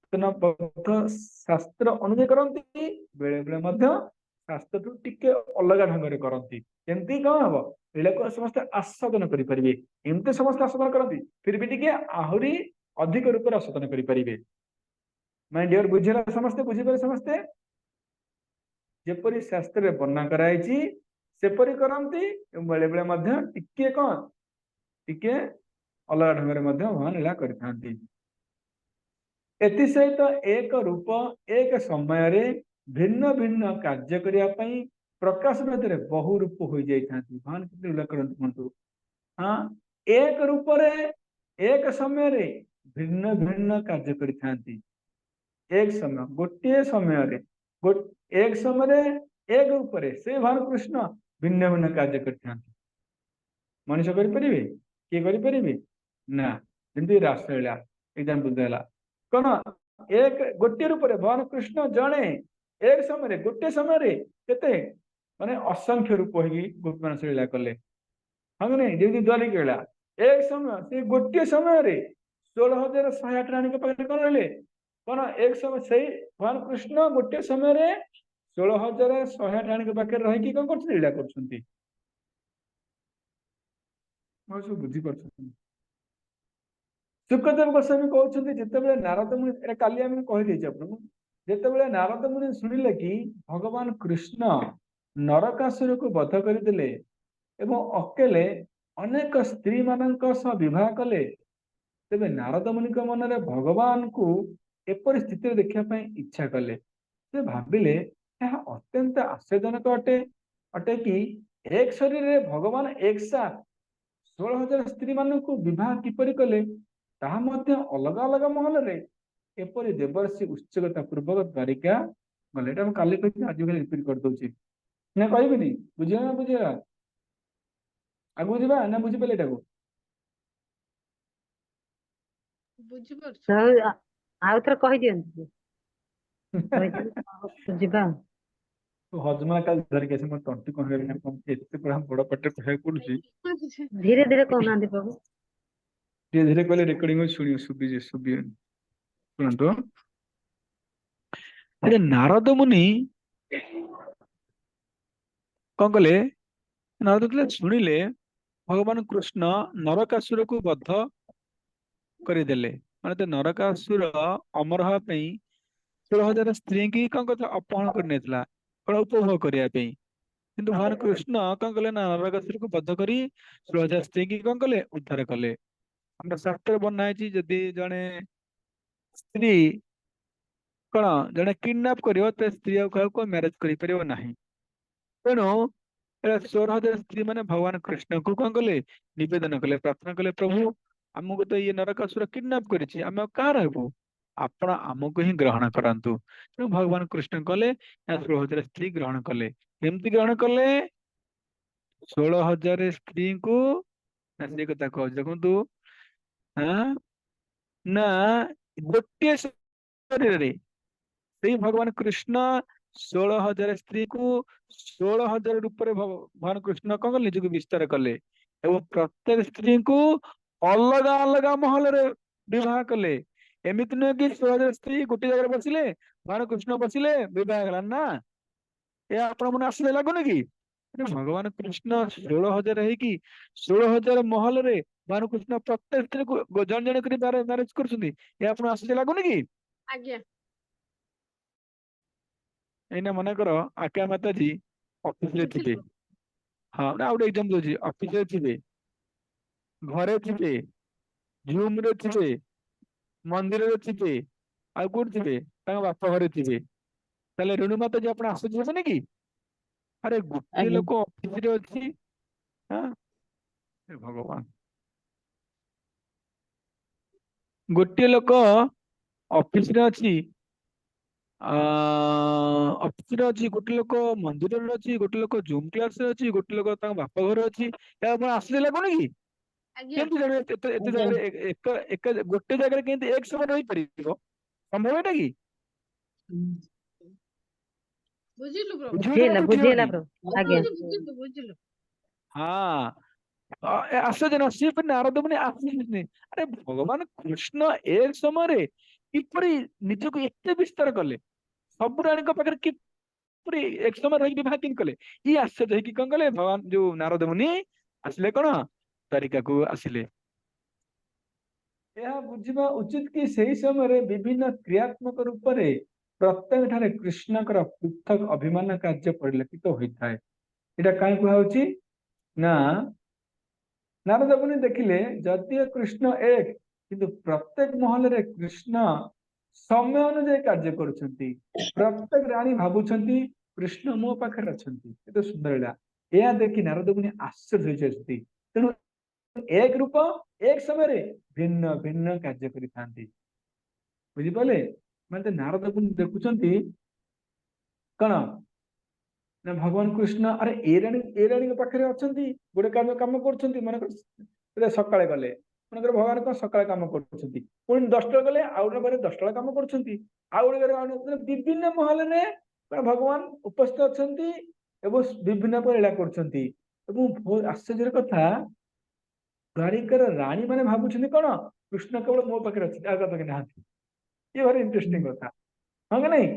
ପୁତନା ବୋଧ ଶାସ୍ତ୍ର ଅନୁଯାୟୀ କରନ୍ତି, ବେଳେ ବେଳେ ମଧ୍ୟ ଶାସ୍ତ୍ରଠୁ ଟିକେ ଅଲଗା ଢଙ୍ଗରେ କରନ୍ତି। କେମିତି କଣ ହବ? ଲୀଳାକୁ ସମସ୍ତେ ଆସ୍ୱାଦନ କରିପାରିବେ, ଏମିତି ସମସ୍ତେ ଆସ୍ୱାଦନ କରନ୍ତି, ଫିର ବି ଟିକେ ଆହୁରି ଅଧିକ ରୂପରେ ଆସ୍ୱାଦନ କରିପାରିବେ। ମାଇ ଡିୟର, ବୁଝିଲା? ସମସ୍ତେ ବୁଝିପାରିବେ? ସମସ୍ତେ ଯେପରି ଶାସ୍ତ୍ରରେ ବର୍ଣ୍ଣନା କରାଯାଇଛି ସେପରି କରନ୍ତି ଏବଂ ବେଳେ ବେଳେ ମଧ୍ୟ ଟିକେ କଣ ଟିକେ ଅଲଗା ଢଙ୍ଗରେ ମଧ୍ୟ ଭଗବାନ ଲୀଳା କରିଥାନ୍ତି। ଏଥିସହିତ ଏକ ରୂପ ଏକ ସମୟରେ ଭିନ୍ନ ଭିନ୍ନ କାର୍ଯ୍ୟ କରିବା ପାଇଁ ପ୍ରକାଶ ଭେଦରେ ବହୁ ରୂପ ହୋଇଯାଇଥାନ୍ତି। ଭଗବାନ କେତେ ଲୀଳା କରନ୍ତି କୁହନ୍ତୁ? ଏକ ରୂପରେ ଏକ ସମୟରେ ଭିନ୍ନ ଭିନ୍ନ କାର୍ଯ୍ୟ କରିଥାନ୍ତି। ଏକ ସମୟ ଗୋଟିଏ ସମୟରେ ଏକ ସମୟରେ ଏକ ରୂପରେ ସେ ଭଗବାନ କୃଷ୍ଣ ଭିନ୍ନ ଭିନ୍ନ କାର୍ଯ୍ୟ କରିଥାନ୍ତି। ମଣିଷ କରିପାରିବେ? କିଏ କରିପାରିବେ? ନା। ଯେମିତି ରାସଲୀଳା ଏକ୍ସାମ୍ପଲ ଦେଲା କଣ, ଗୋଟିଏ ରୂପରେ ଭଗବାନ କୃଷ୍ଣ ଜଣେ ଏକ ସମୟରେ ଗୋଟିଏ ସମୟରେ କେତେ ମାନେ ଅସଂଖ୍ୟ ରୂପ ହେଇକି ଗୋପୀମାନ ଲୀଳା କଲେ, ହଁ କି ନାଇଁ? ଯେମିତି ଦ୍ୱାରିକା ଲୀଳା ଏକ ସମୟ, ସେ ଗୋଟିଏ ସମୟରେ 16,108 ରାଣୀଙ୍କ ପାଖରେ କଣ ରହିଲେ? କଣ ଏକ ସମୟ ସେଇ ଭଗବାନ କୃଷ୍ଣ ଗୋଟିଏ ସମୟରେ 16,108 ରାଣୀଙ୍କ ପାଖରେ ରହିକି କଣ କରୁଛନ୍ତି? ଲୀଳା କରୁଛନ୍ତି। ସବୁ ବୁଝିପାରୁଛନ୍ତି? ସୁଖଦେବ ଗୋସ୍ୱାମୀ କହୁଛନ୍ତି ଯେତେବେଳେ ନାରଦ ମୁନି, ଏଟା କାଲି ଆମେ କହିଦେଇଛୁ ଆପଣଙ୍କୁ, ଯେତେବେଳେ ନାରଦ ମୁନି ଶୁଣିଲେ କି ଭଗବାନ କୃଷ୍ଣ ନରକାସୁରକୁ ବଧ କରିଦେଲେ ଏବଂ ଅକେଲେ ଅନେକ ସ୍ତ୍ରୀ ମାନଙ୍କ ସହ ବିବାହ କଲେ, ତେବେ ନାରଦ ମୁନିଙ୍କ ମନରେ ଭଗବାନଙ୍କୁ ଏପରି ସ୍ଥିତିରେ ଦେଖିବା ପାଇଁ ଇଚ୍ଛା କଲେ। ସେ ଭାବିଲେ ଏହା ଅତ୍ୟନ୍ତ ଆଶ୍ଚର୍ଯ୍ୟଜନକ ଅଟେ ଅଟେ କି ଏକ ଶରୀରରେ ଭଗବାନ ଏକସାଥ 16,000 ସ୍ତ୍ରୀ ମାନଙ୍କୁ ବିବାହ କିପରି କଲେ, ତାହା ମଧ୍ୟ ଅଲଗା ଅଲଗା ମହଲରେ। ଏପରି ଦେବର୍ଷି ଉତ୍ସୁକତା ପୂର୍ବକ ଦ୍ୱାରିକା ଗଲେ। ଏଇଟା ମୁଁ କାଲି କହିଥିଲି, ଆଜି ଖାଲି ରିପିଟ କରିଦଉଛି। ନା କହିବିନି? ବୁଝିବା ନା ବୁଝିବା? ଆଗକୁ ଯିବା ନା ବୁଝିପାରିଲେ ଏଟାକୁ? ବୁଝିପାରୁଛୁ? ହଉ ଆଉ ଥରେ କହିଦିଅନ୍ତୁ, କହିଦେବେ ଯିବା ଆଉ। ହଜମା କାଲି ଧରିକି ଆସି ମୋ ତଣ୍ଟି କଣ ହେଇଗଲାଣି, କଣ ଏତେ ପୁରା ବଡ ପାଟିରେ କହିବାକୁ ପଡୁଛି। ଧୀରେ ଧୀରେ କହୁନାହାନ୍ତି ପ୍ରଭୁ। ଧୀରେ ଧୀରେ କହିଲେ ରେକର୍ଡିଂ ଶୁଭିବ। ଶୁଣନ୍ତୁ, ଆରେ ନାରଦ ମୁନି କଣ କଲେ? ନାରଦ ଶୁଣିଲେ ଭଗବାନ କୃଷ୍ଣ ନରକାସୁରକୁ ବଧ କରିଦେଲେ। ମାନେ ତ ନରକାସୁର ଅମର ହବା ପାଇଁ 16,000 ସ୍ତ୍ରୀଙ୍କୁ କଣ କଥା ଅପହରଣ କରିନେଇଥିଲା, କଣ ଉପଭୋଗ କରିବା ପାଇଁ। କିନ୍ତୁ ଭଗବାନ କୃଷ୍ଣ କଣ କଲେ ନା ନରକାସୁରକୁ ବଧ କରି 16,000 ସ୍ତ୍ରୀଙ୍କୁ କଣ କଲେ? ଉଦ୍ଧାର କଲେ। ଆମର ଶାସ୍ତ୍ରରେ ବର୍ଣ୍ଣନା ହେଇଛି, ଯଦି ଜଣେ ସ୍ତ୍ରୀ କଣ ଜଣେ କିଡନାପ କରିବ, ତ ସ୍ତ୍ରୀ ଆଉ କାହାକୁ ମ୍ୟାରେଜ କରିପାରିବ ନାହିଁ। ତେଣୁ 16,000 ସ୍ତ୍ରୀ ମାନେ ଭଗବାନ କୃଷ୍ଣଙ୍କୁ କଣ କଲେ? ନିବେଦନ କଲେ, ପ୍ରାର୍ଥନା କଲେ, ପ୍ରଭୁ ଆମକୁ ତ ଇଏ ନରକାସୁର କିଡନାପ କରିଛି, ଆମେ ଆଉ କାହାର ହେବୁ? ଆପଣ ଆମକୁ ହିଁ ଗ୍ରହଣ କରନ୍ତୁ। ତେଣୁ ଭଗବାନ କୃଷ୍ଣ କଲେ, 16,000 ସ୍ତ୍ରୀ ଗ୍ରହଣ କଲେ। କେମିତି ଗ୍ରହଣ କଲେ? 16,000 ସ୍ତ୍ରୀଙ୍କୁ ନା ସେଇ କଥା କହୁଛି ଦେଖନ୍ତୁ। ନା ଗୋଟିଏ ଶରୀରରେ ସେଇ ଭଗବାନ କୃଷ୍ଣ 16,000 ସ୍ତ୍ରୀକୁ 16,000 ରୂପରେ ଭଗବାନ କୃଷ୍ଣ କଣ କଲେ? ନିଜକୁ ବିସ୍ତାର କଲେ ଏବଂ ପ୍ରତ୍ୟେକ ସ୍ତ୍ରୀଙ୍କୁ ଅଲଗା ଅଲଗା ମହଲରେ ବିବାହ କଲେ। ଏମିତି ନୁହେଁ କି 16,000 ସ୍ତ୍ରୀ ଗୋଟେ ଜାଗାରେ ବସିଲେ, ଭଗବାନ କୃଷ୍ଣ ବସିଲେ, ବିବାହ ହେଲା ନା। ଏହା ଆପଣ ମନେ ଆସିଲେ ଲାଗୁନି କି? ଭଗବାନ କୃଷ୍ଣ 16,000 ହେଇକି 16,000 ମହଲରେ ଭଗବାନ କୃଷ୍ଣ ପ୍ରତ୍ୟେକ ସ୍ତ୍ରୀକୁ ଜଣେ ଜଣେ କରି ମ୍ୟାରେଜ କରୁଛନ୍ତି। ଏହା ଆପଣ ଆଶ୍ଚର୍ଯ୍ୟ ଲାଗୁନି କି? ଆଜ୍ଞା। ଏଇନା ମନେକର ଆଜ୍ଞା ମାତାଜୀ ଅଫିସରେ ଥିବେ। ବୁଝିଲୁ? ହଁ, ନା ଆଉ ଗୋଟେ ଏକ୍ସାମ୍ପଲ ଦଉଛି। ଅଫିସରେ ଥିବେ, ଘରେ ଥିବେ, ରୁମ ରେ ଥିବେ, ମନ୍ଦିରରେ ଥିବେ, ଆଉ କୋଉଠି ଥିବେ? ତାଙ୍କ ବାପ ଘରେ ଥିବେ। ତାହେଲେ ରେଣୁ ମାତାଜୀ ଆପଣ ଆଶ୍ଚର୍ଯ୍ୟ ହେବେନି କି? ଆରେ ଗୋଟିଏ ଆଜ୍ଞା। ଲୋକ ଅଫିସରେ ଅଛି। ହଁ, ହେ ଭଗବାନ, ଗୋଟିଏ ଲୋକ ଅଫିସରେ ଅଛି, ଅଫିସରେ ଅଛି, ଗୋଟେ ଲୋକ ମନ୍ଦିରରେ ଅଛି, ଗୋଟେ ଲୋକ ଜୁମ୍ କ୍ଲାସରେ ଅଛି, ଗୋଟେ ଲୋକ ତାଙ୍କ ବାପ ଘରେ ଅଛି। ଏହା ଆପଣ ଆଶ୍ଚର୍ଯ୍ୟ ଲାଗୁନି କି? ଆଜ୍ଞା। କେମିତି ଜଣେ ଏତେ ଏତେ ଆଜ୍ଞା। ଜାଗାରେ ଗୋଟେ ଜାଗାରେ କେମିତି ଏକ ସମୟ ରହିପାରିବ? ସମ୍ଭବ ଏଇଟା କି? ବୁଝିଲୁ ପ୍ରଭୁ? ବୁଝିବ ନା ବୁଝିହେଲା ବୁଝିବନି? ପ୍ରଭୁ। ଆଜ୍ଞା। ବୁଝିଲୁ ବୁଝିଲୁ। ହଁ, ଆଶ୍ଚର୍ଯ୍ୟ ନା? ସିଏ ପୁଣି ନାରଦ ମୁନି ଆଶ୍ଚର୍ଯ୍ୟ। ଆରେ ଭଗବାନ କୃଷ୍ଣ ଏ ସମୟରେ କିପରି ନିଜକୁ ଏତେ ବିସ୍ତାର କଲେ? ସବୁ ରାଣୀଙ୍କ ପାଖରେ କିପରି ଏକ ସମୟ ରହିକି ବିବାହ କେମିତି କଲେ? ଇଏ ଆଶ୍ଚର୍ଯ୍ୟ ହେଇକି କଣ କଲେ? ଭଗବାନ ଯୋଉ ନାରଦ ମୁନି ଆସିଲେ, କଣ ଦ୍ୱାରିକାକୁ ଆସିଲେ। ଏହା ବୁଝିବା ଉଚିତ କି ସେହି ସମୟରେ ବିଭିନ୍ନ କ୍ରିୟାତ୍ମକ ରୂପରେ ପ୍ରତ୍ୟେକ ଠାରେ କୃଷ୍ଣଙ୍କର ପୃଥକ ଅଭିମାନ କାର୍ଯ୍ୟ ପରିଲକ୍ଷିତ ହୋଇଥାଏ। ଏଇଟା କାହିଁ କୁହାହଉଛି ନା, ନାରଦ ମୁନି ଦେଖିଲେ ଯଦିଓ କୃଷ୍ଣ ଏକ, କିନ୍ତୁ ପ୍ରତ୍ୟେକ ମହଲରେ କୃଷ୍ଣ ସମୟ ଅନୁଯାୟୀ କାର୍ଯ୍ୟ କରୁଛନ୍ତି। ପ୍ରତ୍ୟେକ ରାଣୀ ଭାବୁଛନ୍ତି କୃଷ୍ଣ ମୋ ପାଖରେ ଅଛନ୍ତି। କେତେ ସୁନ୍ଦର ଏଇଟା। ଏହା ଦେଖି ନାରଦ ମୁନି ଆଶ୍ଚର୍ଯ୍ୟ ହୋଇଛନ୍ତି। ତେଣୁ ଏକ ରୂପ ଏକ ସମୟରେ ଭିନ୍ନ ଭିନ୍ନ କାର୍ଯ୍ୟ କରିଥାନ୍ତି। ବୁଝିପାରିଲେ? ମାନେ ନାରଦ ମୁନି ଦେଖୁଛନ୍ତି କଣ ନା ଭଗବାନ କୃଷ୍ଣ ଆରେ ଏ ରାଣୀଙ୍କ ପାଖରେ ଅଛନ୍ତି, ଗୋଟେ କାମ କରୁଛନ୍ତି। ମନେକର ସକାଳେ ଗଲେ, ମନେକର ଭଗବାନ କଣ ସକାଳେ କାମ କରୁଛନ୍ତି, ପୁଣି 10ଟା ଗଲେ ଆଉ ଗୋଟେ ଘରେ 10ଟା କାମ କରୁଛନ୍ତି, ଆଉ ଗୋଟେ ଘରେ ବିଭିନ୍ନ ମହଲରେ ଭଗବାନ ଉପସ୍ଥିତ ଅଛନ୍ତି ଏବଂ ବିଭିନ୍ନ ଲୀଳା କରୁଛନ୍ତି। ଏବଂ ବହୁତ ଆଶ୍ଚର୍ଯ୍ୟର କଥା, ଦ୍ୱାରିକାର ରାଣୀ ମାନେ ଭାବୁଛନ୍ତି କଣ କୃଷ୍ଣ କେବଳ ମୋ ପାଖରେ ଅଛି, ଆଉ କାହା ପାଖରେ ନାହାନ୍ତି। ଇଏ ଭାରି ଇଣ୍ଟରେଷ୍ଟିଂ କଥା, ହଁ କି ନାଇଁ?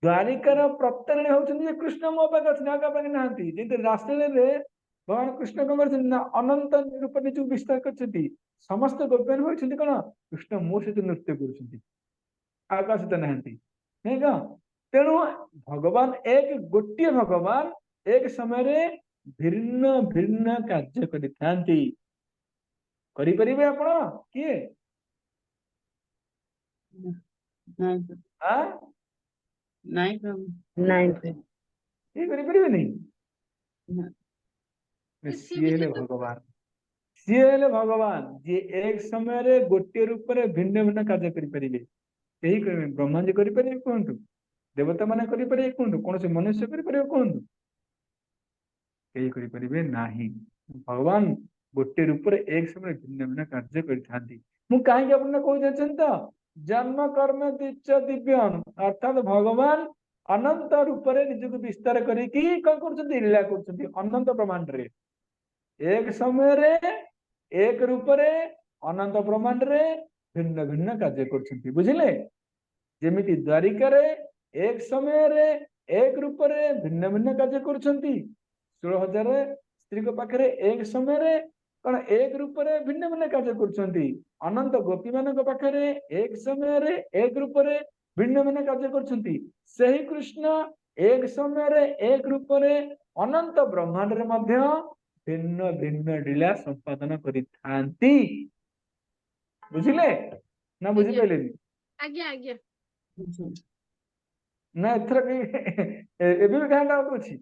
ଦ୍ୱାରିକାର ପ୍ରତ୍ୟେକ ରାଣୀ ଭାବୁଛନ୍ତି ଯେ କୃଷ୍ଣ ମୋ ପାଖରେ ଅଛନ୍ତି, ଆଉ କାହା ପାଖରେ ନାହାନ୍ତି। ଯେମିତି ରାସଲୀଳାରେ ଭଗବାନ କୃଷ୍ଣ କଣ କରିଛନ୍ତି ନା ଅନନ୍ତ ରୂପ ନିଜକୁ ବିସ୍ତାର କରିଛନ୍ତି। ସମସ୍ତ ଗୋପୀମାନେ ଭାବୁଛନ୍ତି କଣ କୃଷ୍ଣ ମୋ ସହିତ ନୃତ୍ୟ କରୁଛନ୍ତି, ଆଉ କାହା ସହିତ ନାହାନ୍ତି, ନାଇଁ କଣ? ତେଣୁ ଭଗବାନ ଏକ, ଗୋଟିଏ ଭଗବାନ एक समय भिन्न भिन्न कार्य करिथांती करिपरिबे आपण किए नहीं प्रभु, आ नहीं प्रभु, ନାଇଁ ये करिपरिबे नहीं ना। ସିଏ ହେଲେ ଭଗବାନ ସିଏ ହେଲେ ଭଗବାନ ଯିଏ ଏକ ସମୟରେ ଗୋଟିଏ ରୂପରେ ଭିନ୍ନ ଭିନ୍ନ କାର୍ଯ୍ୟ କରିପାରିବେ କେହି କରିବେ ବ୍ରହ୍ମା जी କରିପାରିବେ କୁହନ୍ତୁ ଦେବତା ମାନେ କରିପାରିବେ କୁହନ୍ତୁ କୌଣସି ମନୁଷ୍ୟ କରିପାରିବେ କୁହନ୍ତୁ କେହି କରିପାରିବେ ନାହିଁ ଭଗବାନ ଗୋଟିଏ ରୂପରେ ଏକ ସମୟରେ ଭିନ୍ନ ଭିନ୍ନ କାର୍ଯ୍ୟ କରିଥାନ୍ତି ମୁଁ କାହିଁକି ଆପଣଙ୍କୁ କହୁଛି ଜାଣିଛନ୍ତି ତ ଜନ୍ମ କର୍ମ ଦିଚ୍ଛ ଦିବ୍ୟମ ଅର୍ଥାତ ଭଗବାନ ଅନନ୍ତ ରୂପରେ ନିଜକୁ ବିସ୍ତାର କରିକି କଣ କରୁଛନ୍ତି ଲୀଳା କରୁଛନ୍ତି ଅନନ୍ତ ବ୍ରହ୍ମାଣ୍ଡରେ एक समय एक रूप अनंत ब्रह्मांड रे भिन्न भिन्न कार्य कर बुझिले जेमिति द्वारिका एक समय एक रूप भिन्न भिन्न कार्य कर 16,000 स्त्री पाखे एक समय कौन एक रूप भिन्न भिन्न कार्य कर अनंत गोपी मान पाखे एक समय एक रूप भिन्न भिन्न कार्य कर कृष्ण एक समय एक रूप अनंत ब्रह्मांड रे मध्य भिन्न भिन्न लीला संपादन करिथांती बुझिले ना बुझी आज्ञा पाइले आज्ञा आज्ञा ना एथर के एबे भी कहां डाउट अछि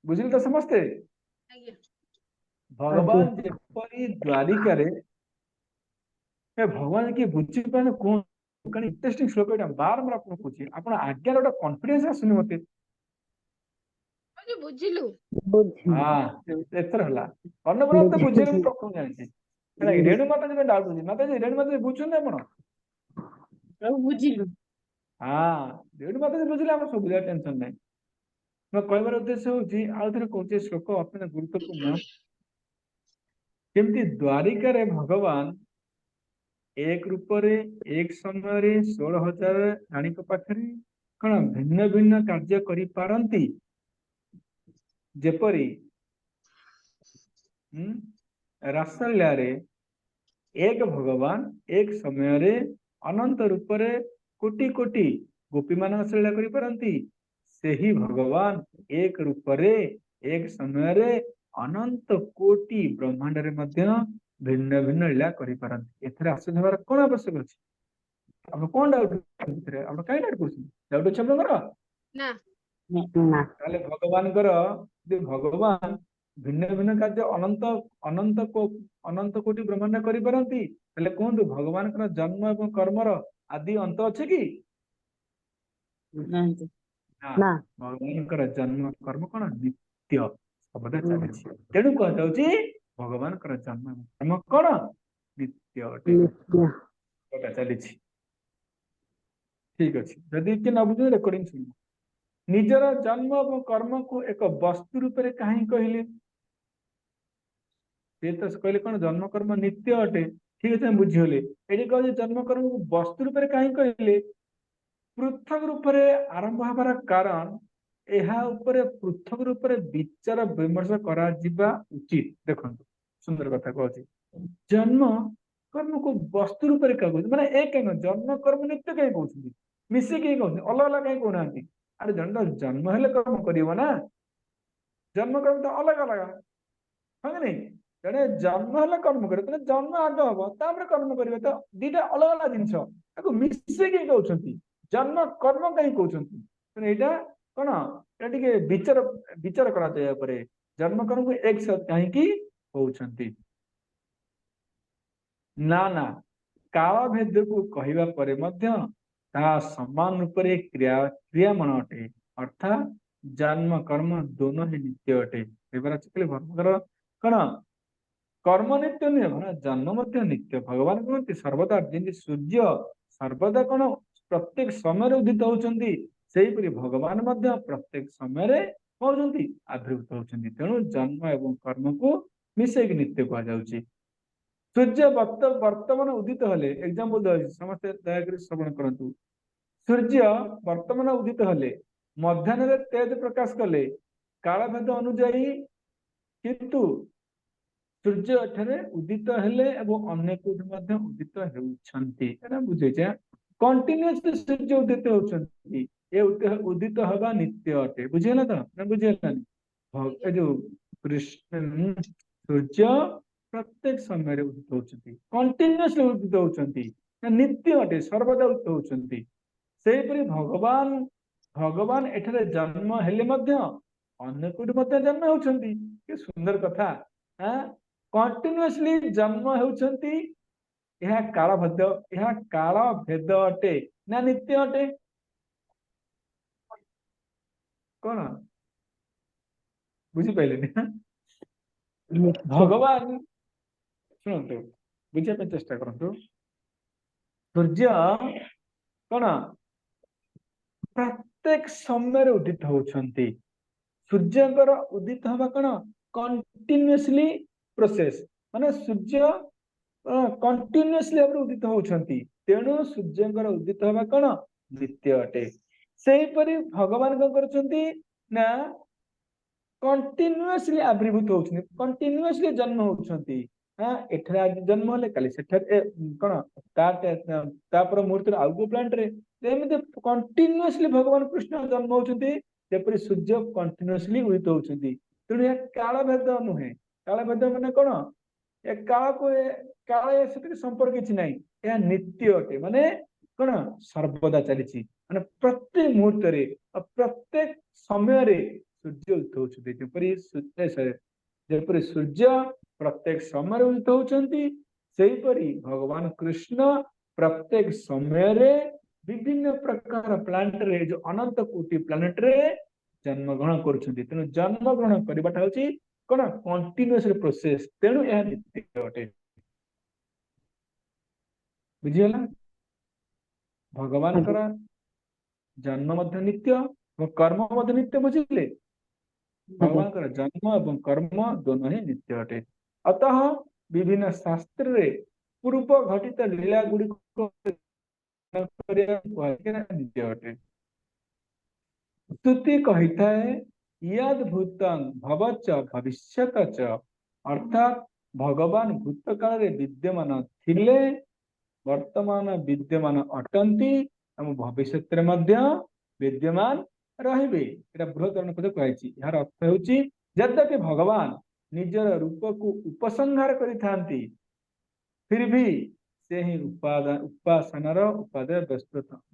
बुझिले तो समझते आज्ञा भगवान जेपरी द्वारिका रे ए भगवान की बुझी पाने कोन कनी इंटरेस्टिंग श्लोक एटा बार बार आपन पूछी आपन आज्ञा रे कॉन्फिडेंस आसुनी मते अरे बुझिलु ବୁଝି हां एथर हला अन्नपूर्ण तो बुझे हम प्रथम जानि ହେଲା ରେଣୁ ମାତା ଯେବେ ଡାଉଟ ଅଛି ମାତା ରେଣୁ ମାତା ବୁଝୁଛନ୍ତି ଆପଣ प्रभु बुझिलु ହଁ ରେଣୁ ମାତା ବୁଝିଲେ ଆମର ସୁବିଧା ଟେନସନ ନାହିଁ ମୋ କହିବାର ଉଦ୍ଦେଶ୍ୟ ହଉଛି ଆଉ ଥରେ କହୁଛି ଶ୍ଲୋକ ଅତ୍ୟନ୍ତ ଗୁରୁତ୍ୱପୂର୍ଣ୍ଣ କେମିତି ଦ୍ୱାରିକାରେ ଭଗବାନ ଏକ ରୂପରେ ଏକ ସମୟରେ 16,000 ରାଣୀଙ୍କ ପାଖରେ କଣ ଭିନ୍ନ ଭିନ୍ନ କାର୍ଯ୍ୟ କରିପାରନ୍ତି ଯେପରି ରାସଲୀଳାରେ एक भगवान एक समय अनंत रूप कोटि कोटि गोपी मान लीला करी भगवान एक रूप एक समय अनंत कोटि ब्रह्मांड रे मध्य भिन्न भिन्न लीला करी आसुधार कौन आवश्यक अच्छी आप कौन डाउट आप कहीं डाउट कर डाउट अच्छे ना ନା भगवान भगवान भिन्न भिन्न कार्य अनंत अनंत अनंत कोटि ब्रह्मांड करि परंती तले कहंतु भगवान जन्म एवं कर्मर आदि अंत अच्छे कि नहीं तो ନା भगवान जन्म कर्म कौन नित्य सबदा चली तेणु कह जाउची भगवान जन्म एवं कर्म कौन नित्य अटे ନିତ୍ୟ सबदा चली ठीक अच्छे जदि कि न बुझे रेकर्डिंग सुन निजर जन्म एवं कर्म को एक वस्तु रूप में कहीं कहले से तो कहले कौन जन्म कर्म नित्य अटे ठीक है बुझीगले ये कह जन्म कर्म को वस्तु रूप में कहीं कहले पृथक रूप में आरंभ हबार कारण ଏହା ଉପରେ ପୃଥକ ରୂପରେ ବିଚାର ବିମର୍ଶ କରାଯିବା ଉଚିତ ଦେଖନ୍ତୁ ସୁନ୍ଦର କଥା କହୁଛି ଜନ୍ମ କର୍ମକୁ ବସ୍ତୁ ରୂପରେ କହୁଛି ମାନେ ଏକ ଜନ୍ମ କର୍ମ ନିତ୍ୟ କାହିଁ କହୁଛନ୍ତି ମିଶିକି କାହିଁ କହୁଛନ୍ତି ଅଲଗା ଅଲଗା କାହିଁ କହୁନାହାନ୍ତି ଆରେ ଜଣେ ଜନ୍ମ ହେଲେ କର୍ମ କରିବ ନା ଜନ୍ମ କର୍ମ ତ ଅଲଗା ଅଲଗା ହଁ କି ନାଇଁ ଜଣେ ଜନ୍ମ ହେଲେ କର୍ମ କରିବ ତାହେଲେ ଜନ୍ମ ଆଗ ହବ ତାପରେ କର୍ମ କରିବେ ତ ଦିଟା ଅଲଗା ଅଲଗା ଜିନିଷ ତାକୁ ମିଶିକି କହୁଛନ୍ତି ଜନ୍ମ କର୍ମ କାହିଁ କହୁଛନ୍ତି ଏଇଟା कौन ये विचार विचार कर जन्म कर्म को एक साथ कहीं होउछंती ना ना काल भेद को कहवा परे मध्य ता समान रूप से क्रियामान अटे अर्थात जन्म कर्म दोनों ही नित्य अटे भगवान कौन कर्म नित्य नुहे जन्म नित्य भगवान कहते सर्वदा जमी सूर्य सर्वदा कौन प्रत्येक समय उदित होती सेहीपरि भगवान प्रत्येक समय आविर्भूत होती तेणु जन्म एवं कर्म को मिसेक नित्य कहुच्छी सूर्य वर्तमान उदित हेले एग्जांपल समस्त दयाक श्रवण करूँ सूर्य वर्तमान उदित हेले मध्याह्न तेज प्रकाश कले कालभेद अनुजाई किंतु सूर्य एठारे उदित हेले एवं अन्य कोठी उदित होउछंती बुझे कंटिन्यूअसली सूर्य उदित होउछंती ए उदित हवा नित्य अटे बुझिला तो ना बुझिला ए जो कृष्ण सूर्य प्रत्येक समय रे उदित होउछंती कंटिन्यूअसली उदित होउछंती ना नित्य अटे सर्वदा उदित होउछंती सेपरि भगवान भगवान एठारे जन्म हेले मध्य अन्य कोटी मध्य जन्म होउछंती के सुंदर कथा हां कंटिन्यूअसली जन्म होउछंती यह काल भेद यह काल भेद अटे ना नित्य अटे कौन बुझी पाइले भगवान शुणु बुझे चेष्टा करंतु सूर्य कौन प्रत्येक समय उदित होउछंती सूर्यकर उदित हवा कौन कंटिन्यूअसली प्रोसेस माने सूर्य कंटिन्यूअसली उदित होउछंती तेणु सूर्यकर उदित हवा कौन नित्य अटे सेहीपरि भगवान कौन करछंती ना कंटिन्यूअसली आविर्भूत होउछंती कंटिन्यूअसली जन्म होउछंती हां एठरे आज जन्म होले काली सेठरे कौन तापर मुहूर्त आउ को प्लांट रे एमिते कंटिन्यूअसली भगवान कृष्ण जन्म होउछंती जेपरि सूर्य कंटिन्यूअसली उदित होउछंती तेणु या काल भेद नुहे काल भेद माने कौन ए काल को काल से संपर्क किछि नाही या नित्य अटे माने कौन सर्वदा चलीछि माने प्रत्येक मुहूर्त रे प्रत्येक समय रे सूर्य उदित होउछंती जेपरि सूर्य प्रत्येक समय उदित होउछंती सेहीपरि भगवान कृष्ण प्रत्येक समय रे विभिन्न प्रकार प्लानेट रे जो अनंत कोटि प्लानेट रे जन्म ग्रहण करुछंती तेणु जन्म ग्रहण करबाटा होची कोन कंटीन्यूअस प्रोसेस तेणु यह नित्य अटे बुझियला भगवान करा जन्म मध्य नित्य और कर्म मध्य नित्य बुझिले भगवान का जन्म एवं कर्म दोनों ही नित्य अटे अतः विभिन्न शास्त्र रे पूर्व घटित लीला गुड़ी नित्य अटे स्तुति कहिता है यद भूतं भवच भविष्यत च अर्थात भगवान भूतकाल रे विद्यमान थिले वर्तमान विद्यमान अटंती एवं भविष्य रे मध्य विद्यमान रहिबे एटा बृहत्तरण पद कहैछि यार अर्थ होछि यद्यपि भगवान निजर रूप को उपसंहार करिथांती फिर भी से ही उपासनार उपादेय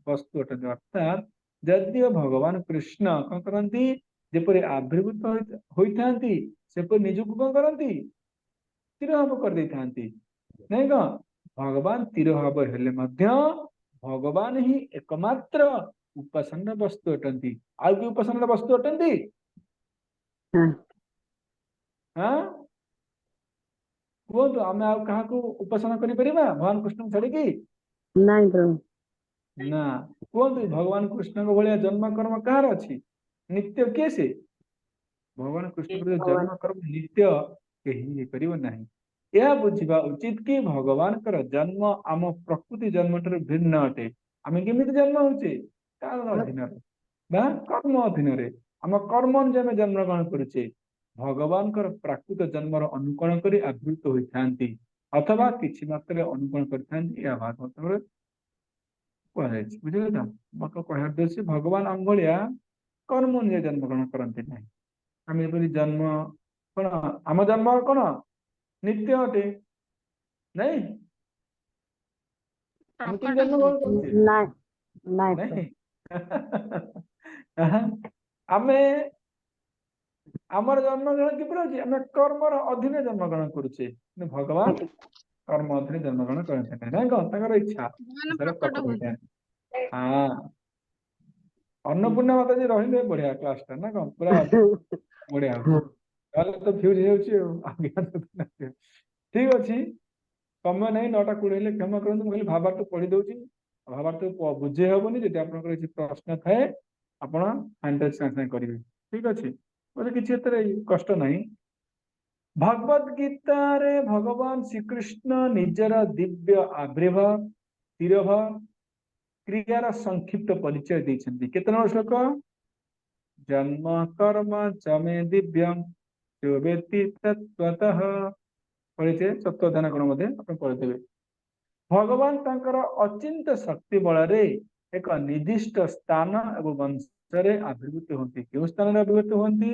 वस्तु अटंती अर्थात यद्य भगवान कृष्ण कौन करती जेपरि आविर्भूत होइथांती सेपरि निजକୁ कौन करती तिरोभाव कर देथांती नहीं कौन भगवान तिरोभाव हेले मध्य भगवान ही एकमात्र उपासना वस्तु अटंती आउ कि उपासना वस्तु अटंती हाँ कहतु आम आ उपासना करि परिबा भगवान कृष्ण छाड़ी कि नहीं प्रभु ना कहतु भगवान कृष्ण को भलिया जन्म कर्म कहार अछि नित्य के से भगवान कृष्ण को जन्म कर्म नित्य केही करिव नाही यह बुझिबा उचित कि भगवान कर जन्म आम प्रकृति जन्म ठाରୁ भिन्न अटे आमे केमिति जन्म होचे कारण अधीन बा कर्म अधीन रे आम कर्म अनुसार जन्म ग्रहण करुचे भगवान कर प्राकृत जन्म अनुकरण करी आवृत होइथांती अथवा किछि मात्रे अनुकरण करथांती या भागवत रे कहैछि बुझिले त मक कहर देछि भगवान अंगलिया कर्म अनुसार जन्म ग्रहण करंती नाही आमे परि जन्म कोन आम जन्म कोन नित्य अटे नहीं हम तीन जन्म ग्रहण करछे नहीं नहीं आमे आमर जन्म ग्रहण किपर अछि आमे कर्मर अधीन जन्म ग्रहण करूछे भगवान कर्म अधीन जन्म ग्रहण करते नहीं कौन ताकर इच्छा भगवान सर प्रकट प्रकट हुए होते हां अन्नपूर्णा माता जी रहिले बढ़िया क्लास टा ना कौन पूरा बढ़िया ताले तो फ्यूज हेउची आगे ठीक अछि समय नहीं 9टा 20 हेले क्षमा करନ୍ତୁ ମୁଁ ଭାବାର୍ଥ ପଢି ଦଉଛି ଭାବାର୍ଥ ବୁଝେଇ ହବନି ଯଦି ଆପଣଙ୍କର କିଛି ପ୍ରଶ୍ନ ଥାଏ ଆପଣ ହ୍ୟାଣ୍ଡ ସାଙ୍ଗେ କରିବେ ଠିକ ଅଛି ବୋଲେ କିଛି ଏତରେ କଷ୍ଟ ନାହିଁ भगवद गीता रे भगवान श्री कृष्ण निजर दिव्य आविर्भाव तिरोभाव क्रियार संक्षिप्त परिचय देइछन्ति केतना श्लोक जन्म कर्म च मे दिव्यम जो वेत्ति तत्त्वतः पढ़िथे तत्वधान गण मध्ये आपण पढ़िदेबे ଭଗବାନ ତାଙ୍କର ଅଚିନ୍ତ୍ୟ ଶକ୍ତି ବଳରେ ଏକ ନିର୍ଦ୍ଦିଷ୍ଟ ସ୍ଥାନ ଏବଂ ବଂଶରେ ଆବିର୍ଭୂତ ହୁଅନ୍ତି। କେଉଁ ସ୍ଥାନରେ ଆବିର୍ଭୂତ ହୁଅନ୍ତି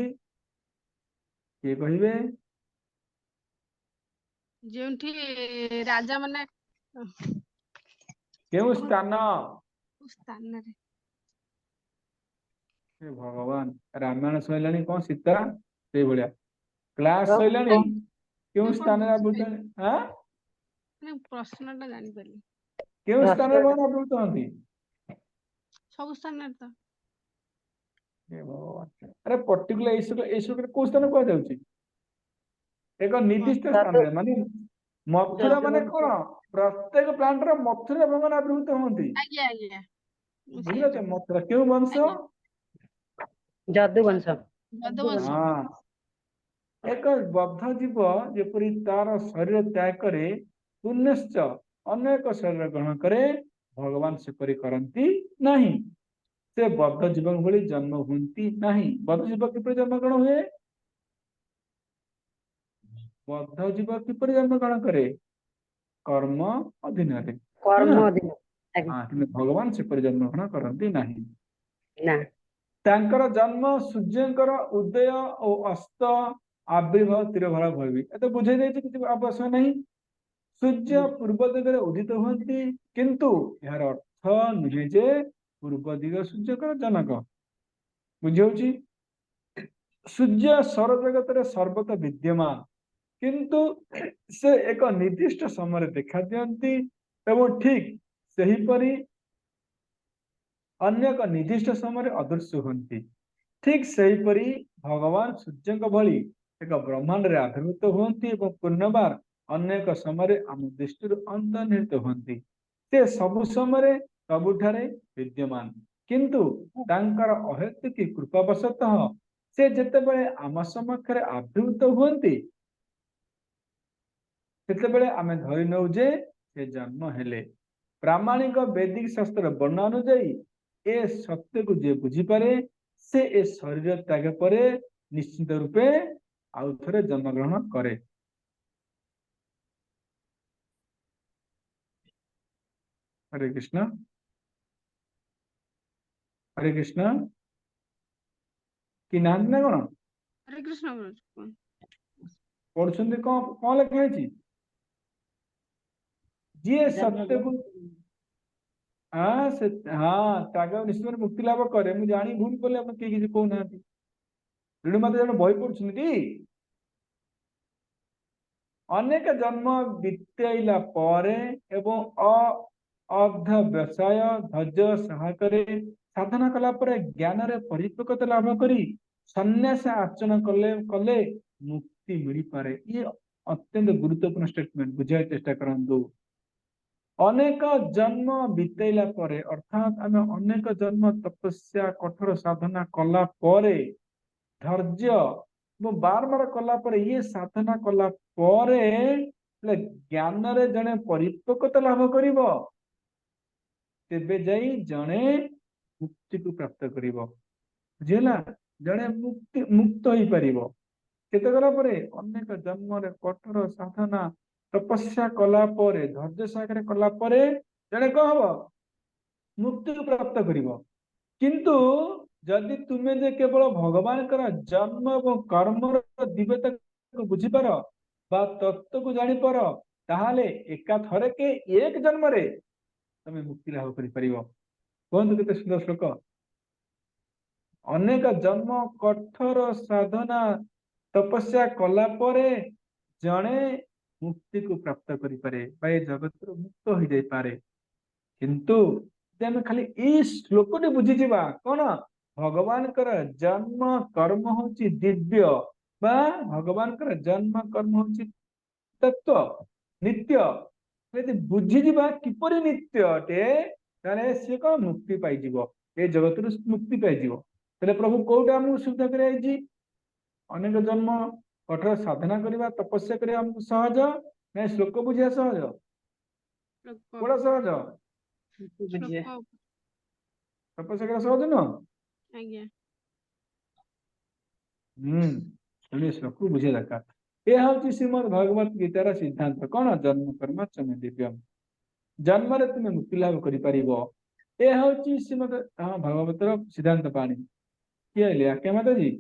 କିଏ କହିବେ? ଯେଉଁଠି ରାଜା ମାନେ କେଉଁ ସ୍ଥାନ? ସ୍ଥାନରେ ହେ ଭଗବାନ, ରାମାୟଣ ସରିଲାଣି କଣ ସୀତା ସେଇଭଳିଆ କ୍ଲାସ ପ୍ରଭୁ ସରିଲାଣି। କେଉଁ ମୁଁ କଣ ସ୍ଥାନରେ ଆବିର୍ଭୂତ? ବୁଝିପାରିଲି ଆଁ ମାନେ ପ୍ରଶ୍ନ ଟା ଜାଣିପାରିଲି। କେଉଁ ସ୍ଥାନରେ ପ୍ରଶ୍ନଟା ଭଗବାନ ଆବିର୍ଭୂତ ହୁଅନ୍ତି? ସବୁ ସ୍ଥାନରେ ତ ହେ ଭଗବାନ, ଆରେ ପର୍ଟିକୁଲାର ଏଇ ଶ୍ଲୋକରେ କୋଉ ସ୍ଥାନ କୁହାଯାଉଛି? ଏକ ନିର୍ଦ୍ଦିଷ୍ଟ ଯଦୁ ସ୍ଥାନରେ, ମାନେ ମଥୁରା ଯଦୁ ମାନେ କଣ? ପ୍ରତ୍ୟେକ ପ୍ରାଣୀର ମଥୁରା ଭଗବାନ ଆବିର୍ଭୂତ ହୁଅନ୍ତି। ଆଜ୍ଞା ଆଜ୍ଞା ମୁଁ ସେଇଆ ବୁଝିପାରୁଛ? କହିଲି। ମଥୁରା କେଉଁ ବଂଶ? ଆଜ୍ଞା ଯଦୁବଂଶ। ଯଦୁବଂଶ। ହଁ, ଏକ ବଦ୍ଧ ଜୀବ ଯେପରି ତାର ଶରୀର ତ୍ୟାଗ କରେ, ପୁନଶ୍ଚ ଅନ୍ୟ ଏକ ଶରୀର ଗ୍ରହଣ କରେ, ଭଗବାନ ସେପରି କରନ୍ତି ନାହିଁ। ସେ ବଦ୍ଧ ଜୀବଙ୍କ ଭଳି ଜନ୍ମ ହୁଅନ୍ତି ନାହିଁ। ବଦ୍ଧ ଜୀବ କିପରି ଜନ୍ମ ଗ୍ରହଣ ହୁଏ? ବଦ୍ଧ ଜୀବ କିପରି ଜନ୍ମ ଗ୍ରହଣ କରେ? କର୍ମ ଅଧୀନରେ। କର୍ମ ହଁ, ଅଧୀନ। ଆଜ୍ଞା। କିନ୍ତୁ ଭଗବାନ ସେପରି ଜନ୍ମ ଗ୍ରହଣ କରନ୍ତି ନାହିଁ। ନା। ତାଙ୍କର ଜନ୍ମ ସୂର୍ଯ୍ୟଙ୍କର ଉଦୟ ଓ ଅସ୍ତ ଆବିର୍ଭାବ ତୀର ଭରା ଭଇବି। ଏତ ବୁଝେଇ ଦେଇଛି, କିଛି ଆବଶ୍ୟକ ନାହିଁ। ସୂର୍ଯ୍ୟ ପୂର୍ବ ଦିଗରେ ଉଦିତ ହୁଅନ୍ତି, କିନ୍ତୁ ଏହାର ଅର୍ଥ ନୁହେଁ ଯେ ପୂର୍ବ ଦିଗ ସୂର୍ଯ୍ୟଙ୍କର ଜନକ। ବୁଝିହଉଛି? ସୂର୍ଯ୍ୟ ସୌର ଜଗତରେ ସର୍ବତ ବିଦ୍ୟମାନ, କିନ୍ତୁ ସେ ଏକ ନିର୍ଦ୍ଦିଷ୍ଟ ସମୟରେ ଦେଖା ଦିଅନ୍ତି ଏବଂ ଠିକ ସେହିପରି ଅନ୍ୟ ଏକ ନିର୍ଦ୍ଦିଷ୍ଟ ସମୟରେ ଅଦୃଶ୍ୟ ହୁଅନ୍ତି। ଠିକ ସେହିପରି ଭଗବାନ ସୂର୍ଯ୍ୟଙ୍କ ଭଳି ଏକ ବ୍ରହ୍ମାଣ୍ଡରେ ଆବିର୍ଭୂତ ହୁଅନ୍ତି ଏବଂ ପୁନର୍ବାର ଅନେକ ସମୟରେ ଆମ ଦୃଷ୍ଟିରୁ ଅନ୍ତର୍ନିହିତ ହୁଅନ୍ତି। ସେ ସବୁ ସମୟରେ ସବୁଠାରେ ବିଦ୍ୟମାନ, କିନ୍ତୁ ତାଙ୍କର ଅହେତୁକୀ କୃପାବଶତଃ ସେ ଯେତେବେଳେ ଆମ ସମକ୍ଷରେ ଆବିର୍ଭୂତ ହୁଅନ୍ତି, ସେତେବେଳେ ଆମେ ଧରି ନେଉ ଯେ ସେ ଜନ୍ମ ହେଲେ। ପ୍ରାମାଣିକ ବୈଦିକ ଶାସ୍ତ୍ର ବର୍ଣ୍ଣନା ଅନୁଯାୟୀ ଏ ସତ୍ୟକୁ ଯିଏ ବୁଝିପାରେ, ସେ ଏ ଶରୀର ତ୍ୟାଗ ପରେ ନିଶ୍ଚିତ ରୂପେ ଆଉ ଥରେ ଜନ୍ମଗ୍ରହଣ କରେ। ହରେ କୃଷ୍ଣ, ହରେ କୃଷ୍ଣ। କି ନାହାନ୍ତି ନା କଣ? ହରେ କୃଷ୍ଣ ବୋଲୁଛୁ। ପଢୁଛନ୍ତି? କଣ କଣ ଲେଖା ହେଇଛି? ଯିଏ ସତ୍ୟକୁ ସେ ତ୍ୟାଗ ନିଶ୍ଚିତ ମୁକ୍ତି ଲାଭ କରେ। ମୁଁ ଜାଣି ଭୁଲ କଲେ ଆପଣ କେହି କିଛି କହୁନାହାନ୍ତି। ତେଣୁ ମତେ ଜଣେ ବହି ପଢୁଛନ୍ତି ଟି? ଅନେକ ଜନ୍ମ ବିତେଇଲା ପରେ ଏବଂ ଅଧ୍ୟବସାୟ ଧୈର୍ଯ୍ୟ ସହାୟତାରେ ସାଧନା କଲା ପରେ ଜ୍ଞାନରେ ପରିପକ୍ୱତା ଲାଭ କରି ସନ୍ନ୍ୟାସ ଆଚରଣ କଲେ କଲେ ମୁକ୍ତି ମିଳିପାରେ। ଇଏ ଅତ୍ୟନ୍ତ ଗୁରୁତ୍ୱପୂର୍ଣ୍ଣ ଷ୍ଟେଟମେଣ୍ଟ, ବୁଝିବାକୁ ଚେଷ୍ଟା କରନ୍ତୁ। ଅନେକ ଜନ୍ମ ବିତେଇଲା ପରେ, ଅର୍ଥାତ୍ ଆମେ ଅନେକ ଜନ୍ମ ତପସ୍ୟା କଠୋର ସାଧନା କଲା ପରେ, ଧୈର୍ଯ୍ୟ ଏବଂ ବାରବାର କଲା ପରେ, ଇଏ ସାଧନା କଲା ପରେ ଜ୍ଞାନରେ ଜଣେ ପରିପକ୍ୱତା ଲାଭ କରିବ, ତେବେ ଯାଇ ଜଣେ ମୁକ୍ତିକୁ ପ୍ରାପ୍ତ କରିବ। ବୁଝିହେଲା? ଜଣେ ମୁକ୍ତ ହେଇପାରିବ। କେତେ ଗଲା ପରେ? ଅନେକ ଜନ୍ମରେ କଠୋର ସାଧନା ତପସ୍ୟା କଲା ପରେ, ଧୈର୍ଯ୍ୟ ସହକାରେ କଲା ପରେ ଜଣେ କଣ ହବ? ମୁକ୍ତିକୁ ପ୍ରାପ୍ତ କରିବ। କିନ୍ତୁ ଯଦି ତୁମେ ଯେ କେବଳ ଭଗବାନଙ୍କର ଜନ୍ମ ଏବଂ କର୍ମର ଦିବ୍ୟତାକୁ ବୁଝିପାର ବା ତତ୍ତ୍ୱକୁ ଜାଣିପାର, ତାହେଲେ ଏକା ଥରକେ ଏକ ଜନ୍ମରେ ତମେ ମୁକ୍ତି ଲାଭ କରିପାରିବ। କୁହନ୍ତୁ କେତେ ସୁନ୍ଦର ଶ୍ଲୋକ। ଅନେକ ଜନ୍ମ କଠୋର ସାଧନା ତପସ୍ୟା କଲା ପରେ ଜଣେ ମୁକ୍ତିକୁ ପ୍ରାପ୍ତ କରିପାରେ ବା ଏ ଜଗତରୁ ମୁକ୍ତ ହୋଇଯାଇପାରେ। କିନ୍ତୁ ଯଦି ଆମେ ଖାଲି ଏଇ ଶ୍ଲୋକଟି ବୁଝିଯିବା, କଣ? ଭଗବାନଙ୍କର ଜନ୍ମ କର୍ମ ହଉଛି ଦିବ୍ୟ, ବା ଭଗବାନଙ୍କର ଜନ୍ମ କର୍ମ ହଉଛି ତତ୍ଵ ନିତ୍ୟ। ଯଦି ବୁଝିଯିବା କିପରି ନିତ୍ୟ ଅଟେ, ତାହେଲେ ସିଏ କଣ? ମୁକ୍ତି ପାଇଯିବ, ଏ ଜଗତରୁ ମୁକ୍ତି ପାଇଯିବ। ତାହେଲେ ପ୍ରଭୁ କୋଉଟା ଆମକୁ ସୁବିଧା କରାଯାଇଛି? ଅନେକ ଜନ୍ମ କଠୋର ସାଧନା କରିବା, ତପସ୍ୟା କରିବା ଆମକୁ ସହଜ, ନାଇଁ ଶ୍ଲୋକ ବୁଝିବା ସହଜ? ଶ୍ଲୋକ କୋଉଟା ସହଜ? ବୁଝିବା। ଶ୍ଲୋକ ତପସ୍ୟା କରିବା ସହଜ ନୁହଁ? ଆଜ୍ଞା ତେଣୁ ଏ ଶ୍ଲୋକକୁ ବୁଝିବା ଦରକାର। ଏହା ହଉଛି ଶ୍ରୀମଦ୍ ଭଗବତ ଗୀତାର ସିଦ୍ଧାନ୍ତ। କଣ? ଜନ୍ମ କର୍ମ ଚ ମେ ଦିବ୍ୟମ୍। जन्म रे तुम मुक्ति लाभ करि परिबो। ए होची श्रीमद भागवतर सिद्धांत पाणी किए ले आके माता जी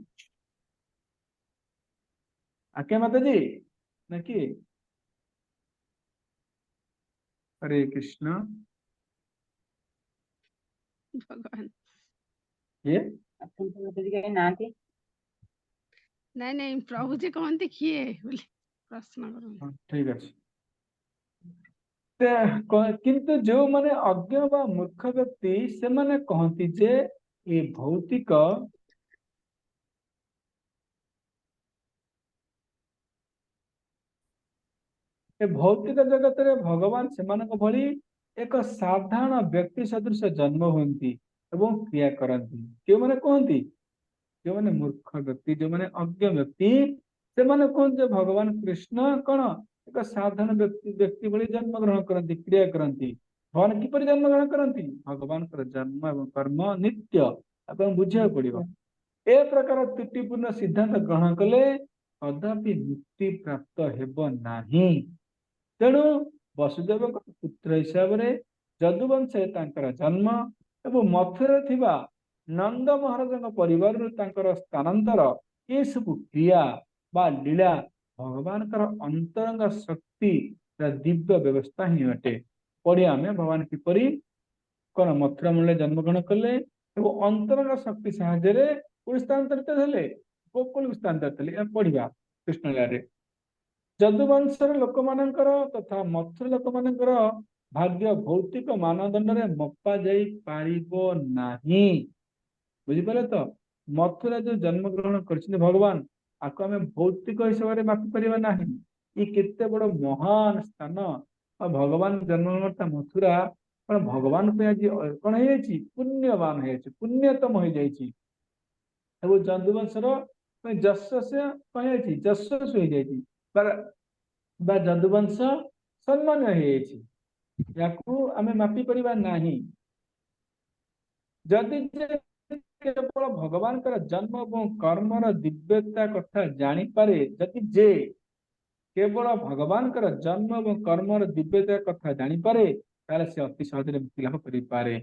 आके माता जी ना कि हरे कृष्ण भगवान ये ନାଇଁ ନାଇଁ ପ୍ରଭୁ ଯେ କହନ୍ତି କିଏ ବୋଲି ପ୍ରଶ୍ନ କରନ୍ତି। हाँ, ठीक है। किंतु जो माने अज्ञ व मूर्ख व्यक्ति से माने कहती जे ये भौतिक ए भौतिक जगत रे भगवान सेमानक भली एक साधारण व्यक्ति सदृश जन्म हुंती एवं क्रिया करती क्यों माने कहती जो माने मूर्ख व्यक्ति जो माने अज्ञ व्यक्ति से माने कहते भगवान कृष्ण कौन एक साधारण व्यक्ति व्यक्ति भली जन्म ग्रहण करती क्रिया करती भगवान किपरि जन्म ग्रहण करती भगवान जन्म एवं कर्म नित्य आपन बुझिया पड़िबो ए प्रकार त्रुटिपूर्ण सिद्धांत ग्रहण कले कदापि मुक्ति प्राप्त हेब नाही तेणु वसुदेव पुत्र हिसाब से जदुवंश जन्म एवं मथुरा थिबा नंद महाराज परिवार स्थानांतर ये सब क्रिया बा लीला भगवान अंतरंग शक्ति दिव्य व्यवस्था ही अटे पढ़िया आम भगवान किपरि कौन मथुरा मूल्य जन्मग्रहण कले एवं अंतरंग शक्ति साहाय्य स्थानांतरित हेले गोकुल स्थानांतरित हेले पढ़िया कृष्णलीला जदुवंशर लोक मानकर तथा मथुर लोक मानकर भाग्य भौतिक मानदंड रे मपा जाई पारिबो नाही बुझिपारे तो मथुरा जो जन्म ग्रहण कर भगवान आपको आम भौतिक हिसाब से मापी पारिबा नाही ये केते बड़ महान स्थान और भगवान जन्म मथुरा कौन भगवान पे आज कौन है पुण्यवान है पुण्यतम हो जाइए जदुवंशर जश से कह जशस्वी हो जाइए जदुवंश सम्मान आमे मापी परिबा नाही जदि केवल भगवान जन्म और कर्मर दिव्यता कथा जानी पारे जदि जे केवल भगवान जन्म और कर्मर दिव्यता कथा जानी पारे ताले से अति सहज मुक्ति लाभ करि पारे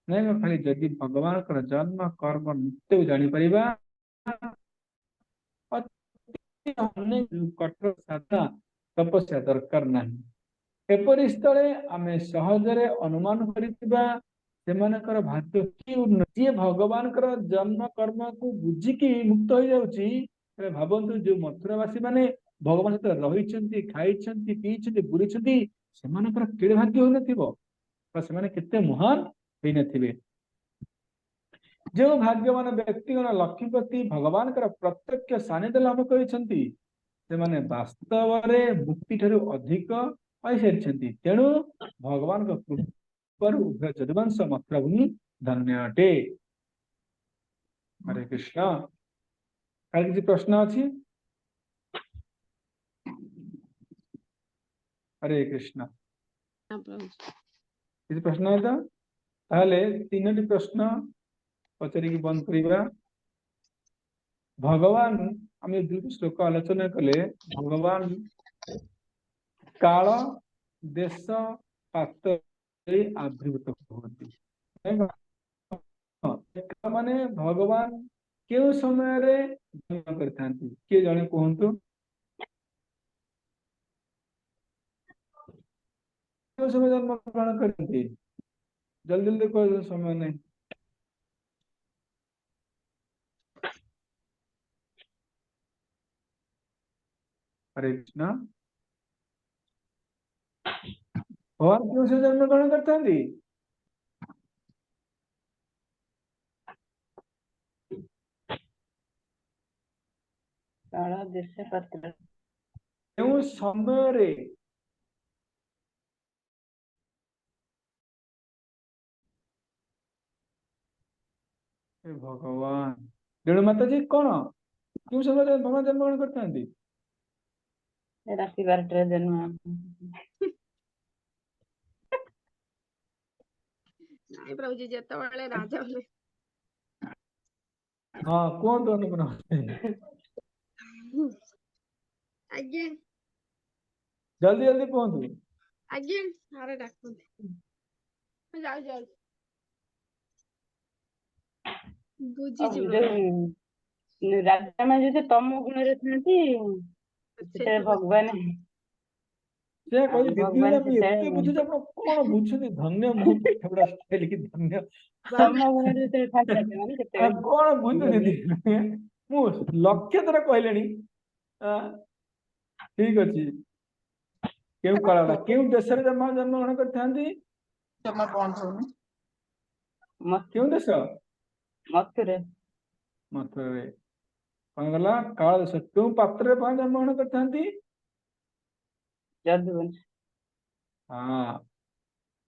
नहीं खाली जदि भगवान जन्म कर्म नित्य जानी परिबा कठोर साधना तपस्या दरकार नहीं एपरि स्थले आमे सहजरे अनुमान करितिबा सेमानकर भाग्य की उन्नति जी भगवान जन्म कर्म को बुझिकी मुक्त हो जाउची भावन्तु जो मथुरावासी माने भगवान सहित रही खाई पी बुरी सेमानकर केड़े भाग्य हो नथिबो सेमाने केते महान होई नथिबे जो भाग्यवान व्यक्तिगण लक्ष्मीपति भगवान प्रत्यक्ष सानिध्य लाभ करिसेंती सेमाने वास्तव में मुक्ति ठारू अधिक पाई सारी तेणु भगवान कृपारू उभय जदुवंश मथुरा भूमि धन्य अटे हरे कृष्ण किसी प्रश्न अच्छी हरे कृष्ण हाँ प्रभु किसी प्रश्न है तो ताहले तीनोटी प्रश्न पचारिकी बंद करिबा भगवान आम दुईटी श्लोक आलोचना कले भगवान काल देश पात्र आविर्भूत होती माने भगवान केउ समय रे जन्म करथांती के जने कहंतु केउ समय जन्म ग्रहण करथांती जल्दी जल्दी कोई समय नहीं हरे कृष्ण भगवान क्यों से जन्म ग्रहण करते हैं काल देश पात्र क्यों समय रे हे भगवान रेणु माता जी कौन क्यों समय रे भगवान जन्म ग्रहण करते हैं राशि 12 जन्म ନାଇଁ ପ୍ରଭୁଜୀ ଯେତେବେଳେ ରାଜା ହେଲେ हाँ कौन तो अनुग्रह ଆଜ୍ଞା जल्दी जल्दी कहतु ଆଜ୍ଞା ସାରେ ଡାକନ୍ତି। ମୁଁ ଯାଉଛି ବୁଝିଛି ଯୋଉ ରାଜା ମା ଯଦି ତମ ଗୁଣରେ ଥାନ୍ତି ସେତେବେଳେ ଭଗବାନ ସେ କହି ଦିଦି ଭଗବାନ ମୁଁ ଏତେ ସେତେବେଳେ ବୁଝୁଛି ଆପଣ କଣ ବୁଝୁଛନ୍ତି ଧନ୍ୟ ମୁଁ ପାଠପଢା ଶିଖେଇଲି ଧନ୍ୟ ତମ ଗୁଣରେ ଯେତେବେଳେ ଥାନ୍ତି ରାଜା ମାନେ ଆଉ ସେତେବେଳେ କଣ ବୁଝୁଛନ୍ତି ଦିଦି ମୁଁ ଲକ୍ଷ ଥର କହିଲେଣି ଠିକ ଅଛି କେଉଁ କାଳ କେଉଁ ଦେଶରେ ଜନ୍ମଗ୍ରହଣ କରିଥାନ୍ତି କେଉଁ ଦେଶ ମଥୁରେ ମଥୁରାରେ କଣ ଗଲା କାଳ ଦେଶ କେଉଁ ପାତ୍ରରେ ଜନ୍ମଗ୍ରହଣ କରିଥାନ୍ତି ଯଦୁବଂଶ ହଁ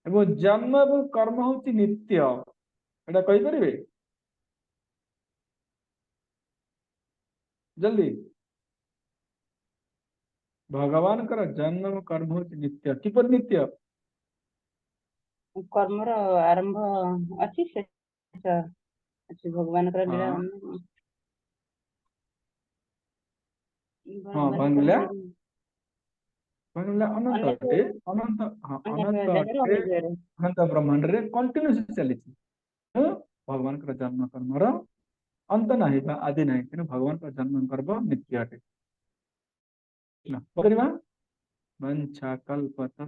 ଏବଂ ଜନ୍ମ ଏବଂ କର୍ମ ହଉଛି ନିତ୍ୟ ଏଟା କହିପାରିବେ ଜଲ୍ଦି ଭଗବାନଙ୍କର ଜନ୍ମ ଏବଂ କର୍ମ ହଉଛି ନିତ୍ୟ କିପରି ନିତ୍ୟ କର୍ମର ଆରମ୍ଭ ଅଛି ଶେଷ ଅଛି ଭଗବାନଙ୍କର ଲୀଳା ହଁ ହଁ ଭଗବାନଙ୍କର କହିଲା ଲୀଳା ଅନନ୍ତ ଅନେକ ଅଟେ ଅନନ୍ତ ହଁ ଅନେକ ଅନନ୍ତ ଜାଗାରେ ଅଟେ ଅନେକ ଜାଗାରେ ଅନନ୍ତ ବ୍ରହ୍ମାଣ୍ଡରେ କଣ୍ଟିନ୍ୟୁସ୍ ଚାଲିଛି ତେଣୁ ଭଗବାନଙ୍କର ଜନ୍ମ କର୍ମର ଅନ୍ତ ନାହିଁ ବା ଆଦି ନାହିଁ ତେଣୁ ଭଗବାନଙ୍କର ଜନ୍ମ କର୍ମ ନିତ୍ୟ ଅଟେ କରିବା ବଂଶା କଲ୍ପତରୁ